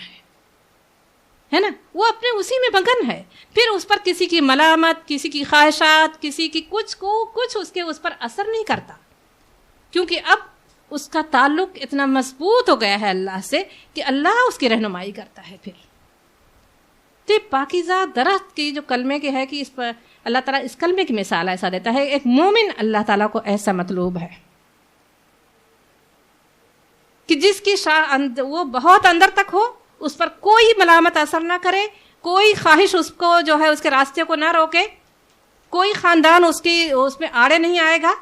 ہے نا. وہ اپنے اسی میں مگن ہے. پھر اس پر کسی کی ملامت، کسی کی خواہشات، کسی کی کچھ اس پر اثر نہیں کرتا، کیونکہ اب اس کا تعلق اتنا مضبوط ہو گیا ہے اللہ سے کہ اللہ اس کی رہنمائی کرتا ہے. پھر تو پاکیزہ درخت کی جو کلمے کے ہے کہ اس پر اللہ تعالیٰ اس کلمے کی مثال ایسا دیتا ہے. ایک مومن اللہ تعالیٰ کو ایسا مطلوب ہے کہ جس کی وہ بہت اندر تک ہو، اس پر کوئی ملامت اثر نہ کرے، کوئی خواہش اس کو جو ہے اس کے راستے کو نہ روکے، کوئی خاندان اس میں آڑے نہیں آئے گا.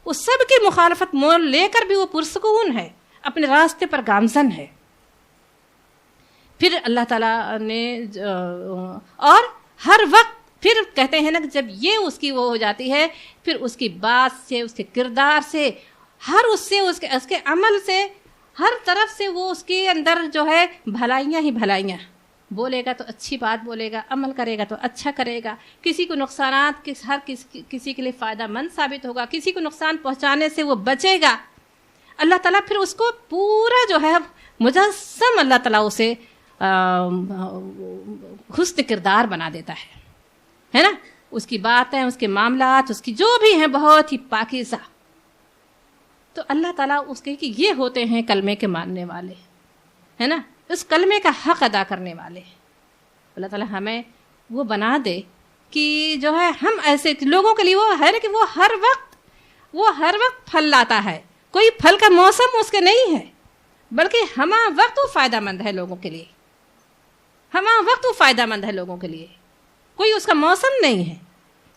اس سب کی مخالفت مول لے کر بھی وہ پرسکون ہے، اپنے راستے پر گامزن ہے. پھر اللہ تعالیٰ نے اور ہر وقت پھر کہتے ہیں نا کہ جب یہ اس کی وہ ہو جاتی ہے، پھر اس کی بات سے، اس کے کردار سے، اس کے عمل سے، ہر طرف سے وہ اس کے اندر جو ہے بھلائیاں ہی بھلائیاں. بولے گا تو اچھی بات بولے گا، عمل کرے گا تو اچھا کرے گا، کسی کو نقصانات کسی کے لیے فائدہ مند ثابت ہوگا، کسی کو نقصان پہنچانے سے وہ بچے گا. اللہ تعالیٰ پھر اس کو پورا جو ہے مجسم اللہ تعالیٰ اسے حسن کردار بنا دیتا ہے نا. اس کی باتیں، اس کے معاملات، اس کی جو بھی ہیں بہت ہی پاکیزہ. تو اللہ تعالیٰ اس کے کہ یہ ہوتے ہیں کلمے کے ماننے والے، ہے نا، اس کلمے کا حق ادا کرنے والے. اللہ تعالیٰ ہمیں وہ بنا دے کہ جو ہے ہم ایسے لوگوں کے لیے وہ ہے نا کہ وہ ہر وقت پھل لاتا ہے. کوئی پھل کا موسم اس کے نہیں ہے، بلکہ ہمہ وقت وہ فائدہ مند ہے لوگوں کے لیے. لوگوں کے لیے کوئی اس کا موسم نہیں ہے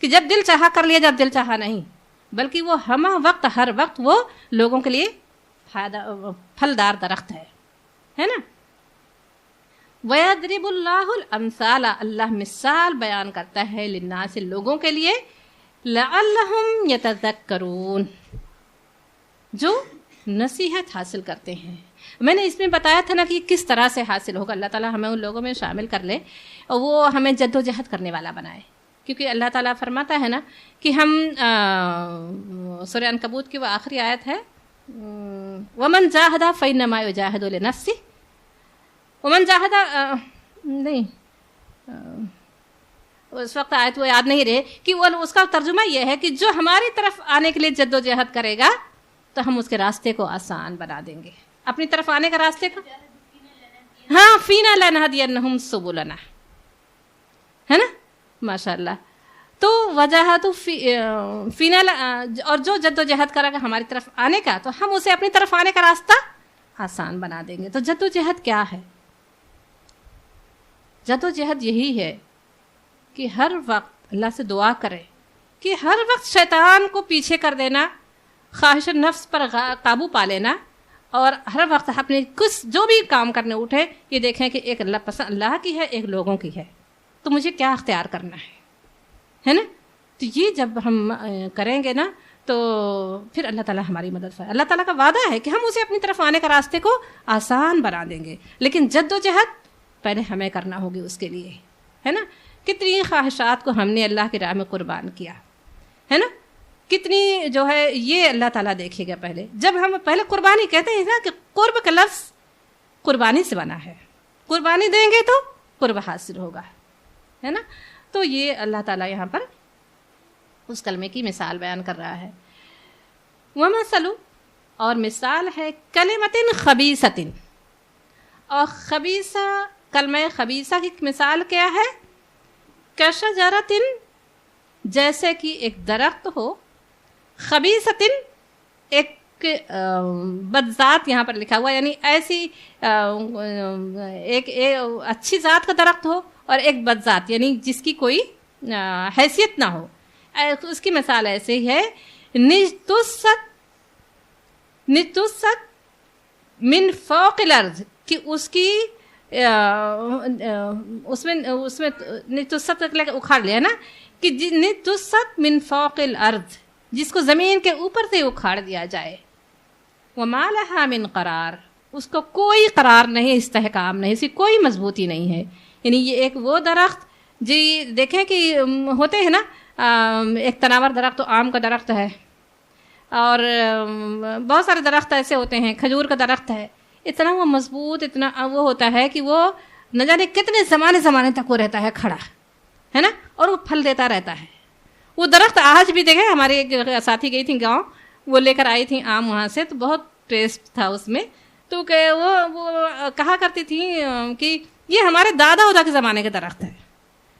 کہ جب دل چاہا کر لیا، جب دل چاہا نہیں، بلکہ وہ ہمہ وقت، ہر وقت وہ لوگوں کے لیے پھلدار درخت ہے نا. وَيَضْرِبُ اللَّهُ الْأَمْثَالَ، اللہ مثال بیان کرتا ہے للناس، لوگوں کے لیے، لَعَلَّهُمْ يَتَذَكَّرُونَ، جو نصیحت حاصل کرتے ہیں. میں نے اس میں بتایا تھا نا کہ کس طرح سے حاصل ہوگا. اللہ تعالیٰ ہمیں ان لوگوں میں شامل کر لے اور وہ ہمیں جد و جہد کرنے والا بنائے. کیونکہ اللہ تعالیٰ فرماتا ہے نا کہ ہم سورہ عنکبوت کی وہ آخری آیت ہے، وَمَنْ جَاهَدَ فَإِنَّمَا يُجَاهِدُ لِنَفْسِهِ. ومن جاہدہ نہیں، اس وقت آیت وہ یاد نہیں رہے کہ اس کا ترجمہ یہ ہے کہ جو ہماری طرف آنے کے لیے جد و جہد کرے گا تو ہم اس کے راستے کو آسان بنا دیں گے. اپنی طرف آنے کا راستے کو، ہاں، فینا لنہدینہم سبلنا، ہے نا، ماشاء اللہ. تو وجہ تو فینا، اور جو جد و جہد کرے گا ہماری طرف آنے کا تو ہم اسے اپنی طرف آنے کا راستہ آسان بنا دیں گے. تو جد و جہد کیا ہے؟ جد و جہد یہی ہے کہ ہر وقت اللہ سے دعا کرے کہ ہر وقت شیطان کو پیچھے کر دینا، خواہش نفس پر قابو پا لینا، اور ہر وقت اپنے کچھ جو بھی کام کرنے اٹھے یہ دیکھیں کہ ایک اللہ پسند اللہ کی ہے، ایک لوگوں کی ہے، تو مجھے کیا اختیار کرنا ہے نا. تو یہ جب ہم کریں گے نا تو پھر اللہ تعالیٰ ہماری مدد کرے. اللہ تعالیٰ کا وعدہ ہے کہ ہم اسے اپنی طرف آنے کا راستے کو آسان بنا دیں گے. لیکن جد و جہد پہلے ہمیں کرنا ہوگی اس کے لیے، ہے نا. کتنی خواہشات کو ہم نے اللہ کی راہ میں قربان کیا ہے نا، کتنی جو ہے یہ اللہ تعالیٰ دیکھے گا. پہلے جب ہم پہلے قربانی کہتے ہیں نا کہ قرب کا لفظ قربانی سے بنا ہے، قربانی دیں گے تو قرب حاصل ہوگا، ہے نا. تو یہ اللہ تعالیٰ یہاں پر اس کلمے کی مثال بیان کر رہا ہے. وَمَثَلُ اور مثال ہے کلمتن خبیثتن، اور خبیثہ کلمہ خبیثہ کی مثال کیا ہے؟ کشجرتن، جیسے کہ ایک درخت ہو، خبیثتن ایک بدذات یہاں پر لکھا ہوا، یعنی ایسی ایک اچھی ذات کا درخت ہو اور ایک بدذات یعنی جس کی کوئی حیثیت نہ ہو، اس کی مثال ایسے ہی ہے، نجتثت من فوق الارض، کہ اس کی اس میں نجتثت اکھاڑ لیا نا، کہ نجتثت من فوق الارض، جس کو زمین کے اوپر سے اکھاڑ دیا جائے، وما لها من قرار، اس کو کوئی قرار نہیں، استحکام نہیں، اس کی کوئی مضبوطی نہیں ہے۔ یعنی یہ ایک وہ درخت جی دیکھیں کہ ہوتے ہیں نا، ایک تناور درخت تو آم کا درخت ہے، اور بہت سارے درخت ایسے ہوتے ہیں، کھجور کا درخت ہے، اتنا وہ مضبوط، اتنا وہ ہوتا ہے کہ وہ نہ جانے کتنے زمانے تک وہ رہتا ہے کھڑا، ہے نا، اور وہ پھل دیتا رہتا ہے۔ وہ درخت آج بھی دیکھیں، ہماری ایک ساتھی گئی تھی گاؤں، وہ لے کر آئی تھی آم وہاں سے، تو بہت ٹیسٹ تھا اس میں، تو کہ وہ کہا کرتی تھی کہ یہ ہمارے دادا اودا کے زمانے کے درخت ہے،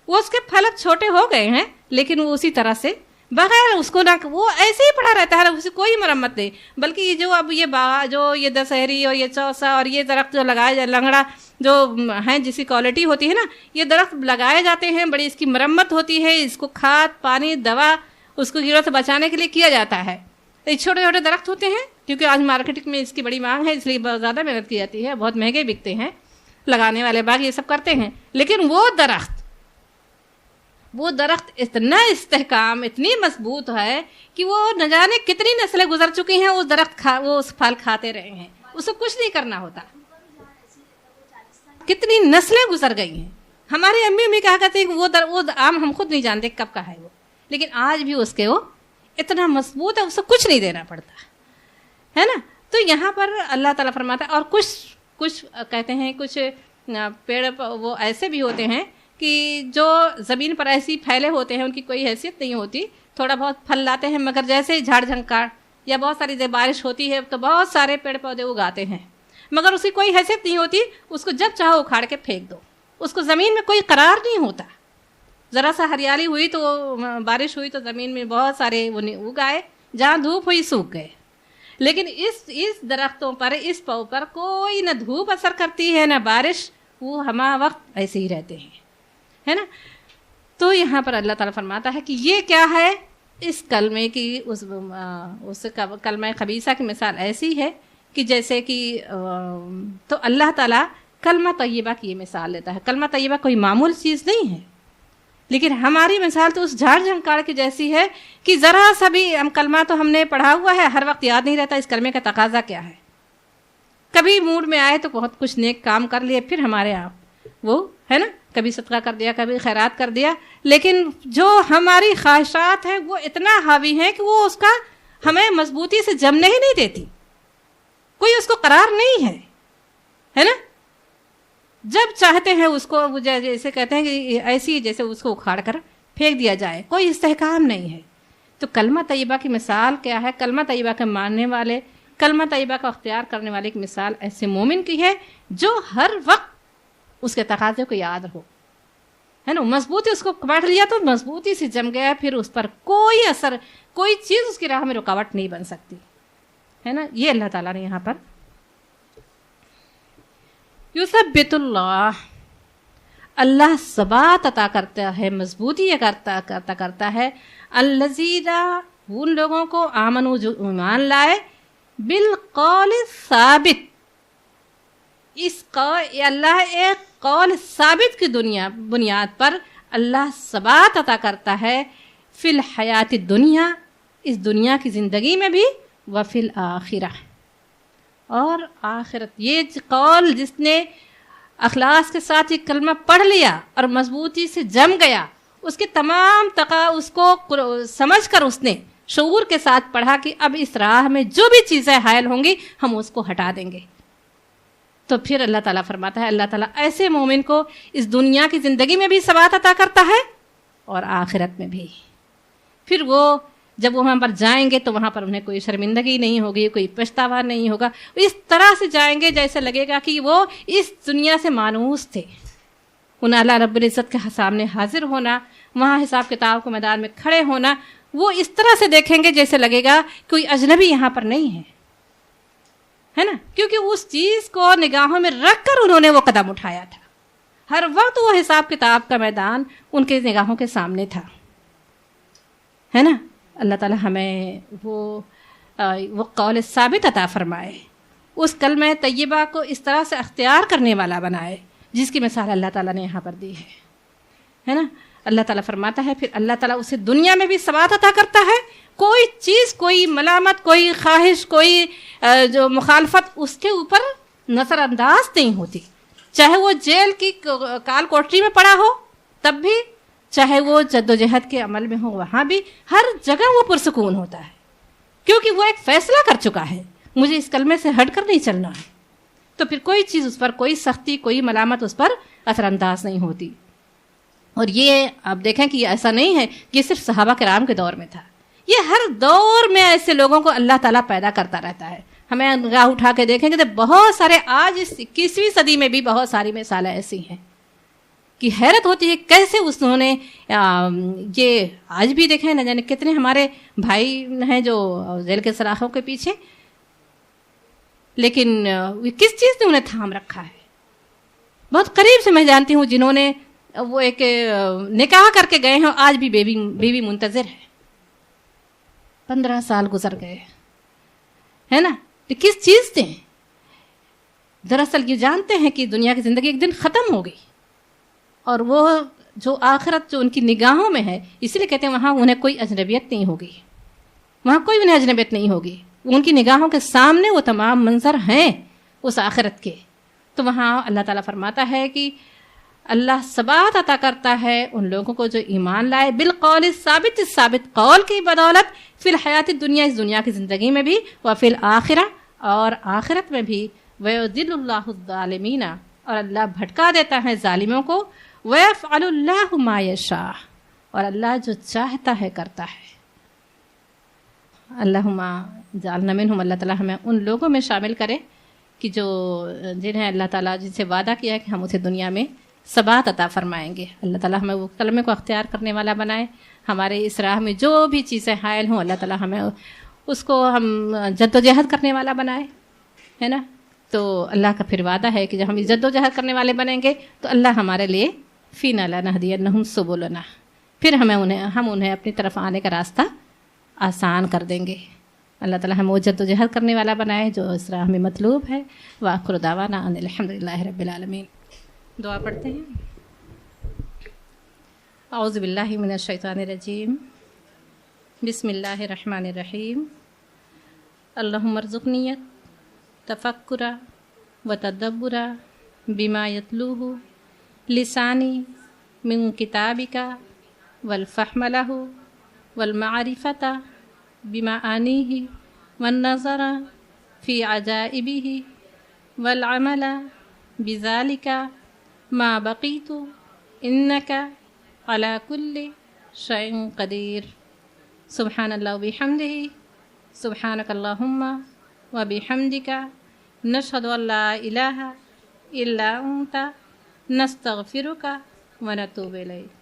وہ اس کے پھل اب چھوٹے ہو گئے ہیں لیکن وہ اسی طرح سے بغیر اس کو نہ وہ ایسے ہی پڑا رہتا ہے، اسے کوئی مرمت نہیں، بلکہ یہ جو اب یہ دسہری اور یہ چوسا اور یہ درخت جو لگائے لنگڑا جو ہیں، جس کی کوالٹی ہوتی ہے نا، یہ درخت لگائے جاتے ہیں، بڑی اس کی مرمت ہوتی ہے، اس کو کھاد پانی دوا اس کو کیڑوں سے بچانے کے لیے کیا جاتا ہے۔ یہ چھوٹے چھوٹے درخت ہوتے ہیں، کیونکہ آج مارکیٹ میں اس کی بڑی مانگ ہے، اس لیے بہت زیادہ محنت کی جاتی ہے، بہت مہنگے بکتے ہیں، لگانے والے باغ یہ سب کرتے ہیں، لیکن وہ درخت اتنا استحکام، اتنی مضبوط ہے کہ وہ نہ جانے کتنی نسلیں گزر چکی ہیں، اس درخت وہ اس پھل کھاتے رہے ہیں، اس کو کچھ نہیں کرنا ہوتا، کتنی نسلیں گزر گئی ہیں۔ ہماری امی کہا کرتی ہیں کہ وہ آم ہم خود نہیں جانتے کب کا ہے وہ، لیکن آج بھی اس کے وہ اتنا مضبوط ہے، اس کو کچھ نہیں دینا پڑتا ہے نا۔ تو یہاں پر اللہ تعالیٰ فرماتا ہے، اور کچھ کہتے ہیں کچھ پیڑ وہ ایسے بھی ہوتے ہیں کہ جو زمین پر ایسی پھیلے ہوتے ہیں، ان کی کوئی حیثیت نہیں ہوتی، تھوڑا بہت پھل لاتے ہیں، مگر جیسے ہی جھاڑ جھنکار یا بہت ساری بارش ہوتی ہے تو بہت سارے پیڑ پودے اگاتے ہیں، مگر اس کی کوئی حیثیت نہیں ہوتی، اس کو جب چاہو اکھاڑ کے پھینک دو، اس کو زمین میں کوئی قرار نہیں ہوتا۔ ذرا سا ہریالی ہوئی تو بارش ہوئی تو زمین میں بہت سارے وہ اگائے، جہاں دھوپ ہوئی سوکھ گئے، لیکن اس درختوں پر، اس پو پر کوئی نہ دھوپ اثر کرتی ہے نہ بارش، وہ ہمہ وقت ایسے ہی رہتے ہیں، ہے نا۔ تو یہاں پر اللہ تعالیٰ فرماتا ہے کہ یہ کیا ہے، اس کلمے کی اس کلمہ خبیثہ کی مثال ایسی ہے کہ جیسے کہ تو اللہ تعالیٰ کلمہ طیبہ کی یہ مثال لیتا ہے۔ کلمہ طیبہ کوئی معمول چیز نہیں ہے، لیکن ہماری مثال تو اس جھاڑ جھنکاڑ کی جیسی ہے کہ ذرا سا بھی کلمہ تو ہم نے پڑھا ہوا ہے، ہر وقت یاد نہیں رہتا اس کلمے کا تقاضا کیا ہے، کبھی موڈ میں آئے تو بہت کچھ نیک کام کر لیے، پھر ہمارے آپ وہ ہے نا، کبھی صدقہ کر دیا، کبھی خیرات کر دیا، لیکن جو ہماری خواہشات ہیں وہ اتنا حاوی ہیں کہ وہ اس کا ہمیں مضبوطی سے جمنے ہی نہیں دیتی، کوئی اس کو قرار نہیں ہے نا۔ جب چاہتے ہیں اس کو جیسے کہتے ہیں کہ ایسی جیسے اس کو اکھاڑ کر پھینک دیا جائے، کوئی استحکام نہیں ہے۔ تو کلمہ طیبہ کی مثال کیا ہے؟ کلمہ طیبہ کے ماننے والے، کلمہ طیبہ کا اختیار کرنے والے کی مثال ایسے مومن کی ہے جو ہر وقت اس کے تقاضے کو یاد ہو، ہے نا، مضبوطی اس کو بیٹھ لیا تو مضبوطی سے جم گیا، پھر اس پر کوئی اثر، کوئی چیز اس کی راہ میں رکاوٹ نہیں بن سکتی، ہے نا۔ یہ اللہ تعالیٰ نے یہاں پر یثبت اللہ ثبات عطا کرتا ہے، مضبوطی کرتا ہے، الذین ان لوگوں کو آمنوا جو ایمان لائے، بالقول ثابت، اللہ ایک قول ثابت کی بنیاد پر اللہ ثبات عطا کرتا ہے، فی الحیات الدنیا، اس دنیا کی زندگی میں بھی، وفی الآخرہ، اور آخرت۔ یہ قول جس نے اخلاص کے ساتھ یہ کلمہ پڑھ لیا اور مضبوطی سے جم گیا، اس کے تمام اس کو سمجھ کر اس نے شعور کے ساتھ پڑھا کہ اب اس راہ میں جو بھی چیزیں حائل ہوں گی ہم اس کو ہٹا دیں گے، تو پھر اللہ تعالیٰ فرماتا ہے، اللہ تعالیٰ ایسے مومن کو اس دنیا کی زندگی میں بھی ثبات عطا کرتا ہے اور آخرت میں بھی، پھر وہ جب وہ وہاں پر جائیں گے تو وہاں پر انہیں کوئی شرمندگی نہیں ہوگی, کوئی پچھتاوا نہیں ہوگا. اس طرح سے جائیں گے جیسے لگے گا کہ وہ اس دنیا سے مانوس تھے. انہیں اللہ رب العزت کے سامنے حاضر ہونا, وہاں حساب کتاب کے میدان میں کھڑے ہونا, وہ اس طرح سے دیکھیں گے جیسے لگے گا کوئی اجنبی یہاں پر نہیں ہے نا, کیونکہ اس چیز کو نگاہوں میں رکھ کر انہوں نے وہ قدم اٹھایا تھا. ہر وقت وہ حساب کتاب کا میدان ان کے نگاہوں کے سامنے تھا, ہے نا. اللہ تعالی ہمیں وہ قول ثابت عطا فرمائے, اس کلمہ طیبہ کو اس طرح سے اختیار کرنے والا بنائے جس کی مثال اللہ تعالیٰ نے یہاں پر دی ہے نا. اللہ تعالیٰ فرماتا ہے پھر اللہ تعالیٰ اسے دنیا میں بھی ثبات عطا کرتا ہے. کوئی چیز, کوئی ملامت, کوئی خواہش, کوئی جو مخالفت اس کے اوپر نظر انداز نہیں ہوتی. چاہے وہ جیل کی کال کوٹری میں پڑا ہو تب بھی, چاہے وہ جدوجہد کے عمل میں ہو وہاں بھی, ہر جگہ وہ پرسکون ہوتا ہے, کیونکہ وہ ایک فیصلہ کر چکا ہے مجھے اس کلمے سے ہٹ کر نہیں چلنا ہے. تو پھر کوئی چیز اس پر, کوئی سختی, کوئی ملامت اس پر اثر انداز نہیں ہوتی. اور یہ آپ دیکھیں کہ یہ ایسا نہیں ہے کہ یہ صرف صحابہ کرام کے دور میں تھا, یہ ہر دور میں ایسے لوگوں کو اللہ تعالیٰ پیدا کرتا رہتا ہے. ہمیں نگاہ اٹھا کے دیکھیں گے تو بہت سارے, آج اس 21ویں صدی میں بھی بہت ساری مثالیں ایسی ہیں کہ حیرت ہوتی ہے کیسے انہوں نے یہ آج بھی دیکھیں نہ جانے کتنے ہمارے بھائی ہیں جو جیل کے سلاخوں کے پیچھے, لیکن کس چیز نے انہیں تھام رکھا ہے. بہت قریب سے میں جانتی ہوں جنہوں نے وہ ایک نکاح کر کے گئے ہیں, آج بھی بیوی منتظر ہے, 15 سال گزر گئے, ہے نا. تو کس چیز سے؟ دراصل یہ جانتے ہیں کہ دنیا کی زندگی ایک دن ختم ہو گئی, اور وہ جو آخرت جو ان کی نگاہوں میں ہے, اسی لیے کہتے ہیں وہاں انہیں کوئی اجنبیت نہیں ہوگی, وہاں کوئی انہیں اجنبیت نہیں ہوگی. ان کی نگاہوں کے سامنے وہ تمام منظر ہیں اس آخرت کے. تو وہاں اللہ تعالیٰ فرماتا ہے کہ اللہ ثبات عطا کرتا ہے ان لوگوں کو جو ایمان لائے, بالقول ثابت, ثابت قول کی بدولت, فی الحیات دنیا, اس دنیا کی زندگی میں بھی, وفی الآخرہ, اور آخرت میں بھی, وَيُضِلُّ اللَّهُ الظَّالِمِينَ, اور اللہ بھٹکا دیتا ہے ظالموں کو, وَيَفْعَلُ اللَّهُ مَا يَشَاءُ, اور اللہ جو چاہتا ہے کرتا ہے. اللہم جعلنا منہم, اللہ تعالیٰ ہمیں ان لوگوں میں شامل کرے کہ جو جنہیں اللہ تعالیٰ جن سے وعدہ کیا ہے کہ ہم اسے دنیا میں ثبات عطا فرمائیں گے. اللہ تعالیٰ ہمیں وہ کلمے کو اختیار کرنے والا بنائے. ہمارے اس راہ میں جو بھی چیزیں حائل ہوں اللہ تعالیٰ ہمیں اس کو ہم جد و جہد کرنے والا بنائے, ہے نا. تو اللہ کا پھر وعدہ ہے کہ جب ہم جد و جہد کرنے والے بنیں گے تو اللہ ہمارے لیے فینا لنہدینہم سبلنا, پھر ہم انہیں اپنی طرف آنے کا راستہ آسان کر دیں گے. اللہ تعالیٰ ہمیں وہ جد و جہد کرنے والا بنائے جو اس راہ میں مطلوب ہے. وآخر دعوانا ان الحمدللہ رب العالمین. دعا پڑھتے ہیں. اعوذ باللہ من الشیطان الرجیم, بسم اللہ الرحمن الرحیم. اللہم ارزقنی تفکر و تدبر بما یتلوہ لسانی من کتابک والفہم لہ والمعرفت بمعانیہ والنظر فی عجائبہ والعمل بذالک ما بقیت انک علی کل شیء قدیر. سبحان اللہ و بحمدہ, سبحانک اللہم و بحمدک, نشہد ان لا الہ الا انت, نستغفرک و نتوب الیک.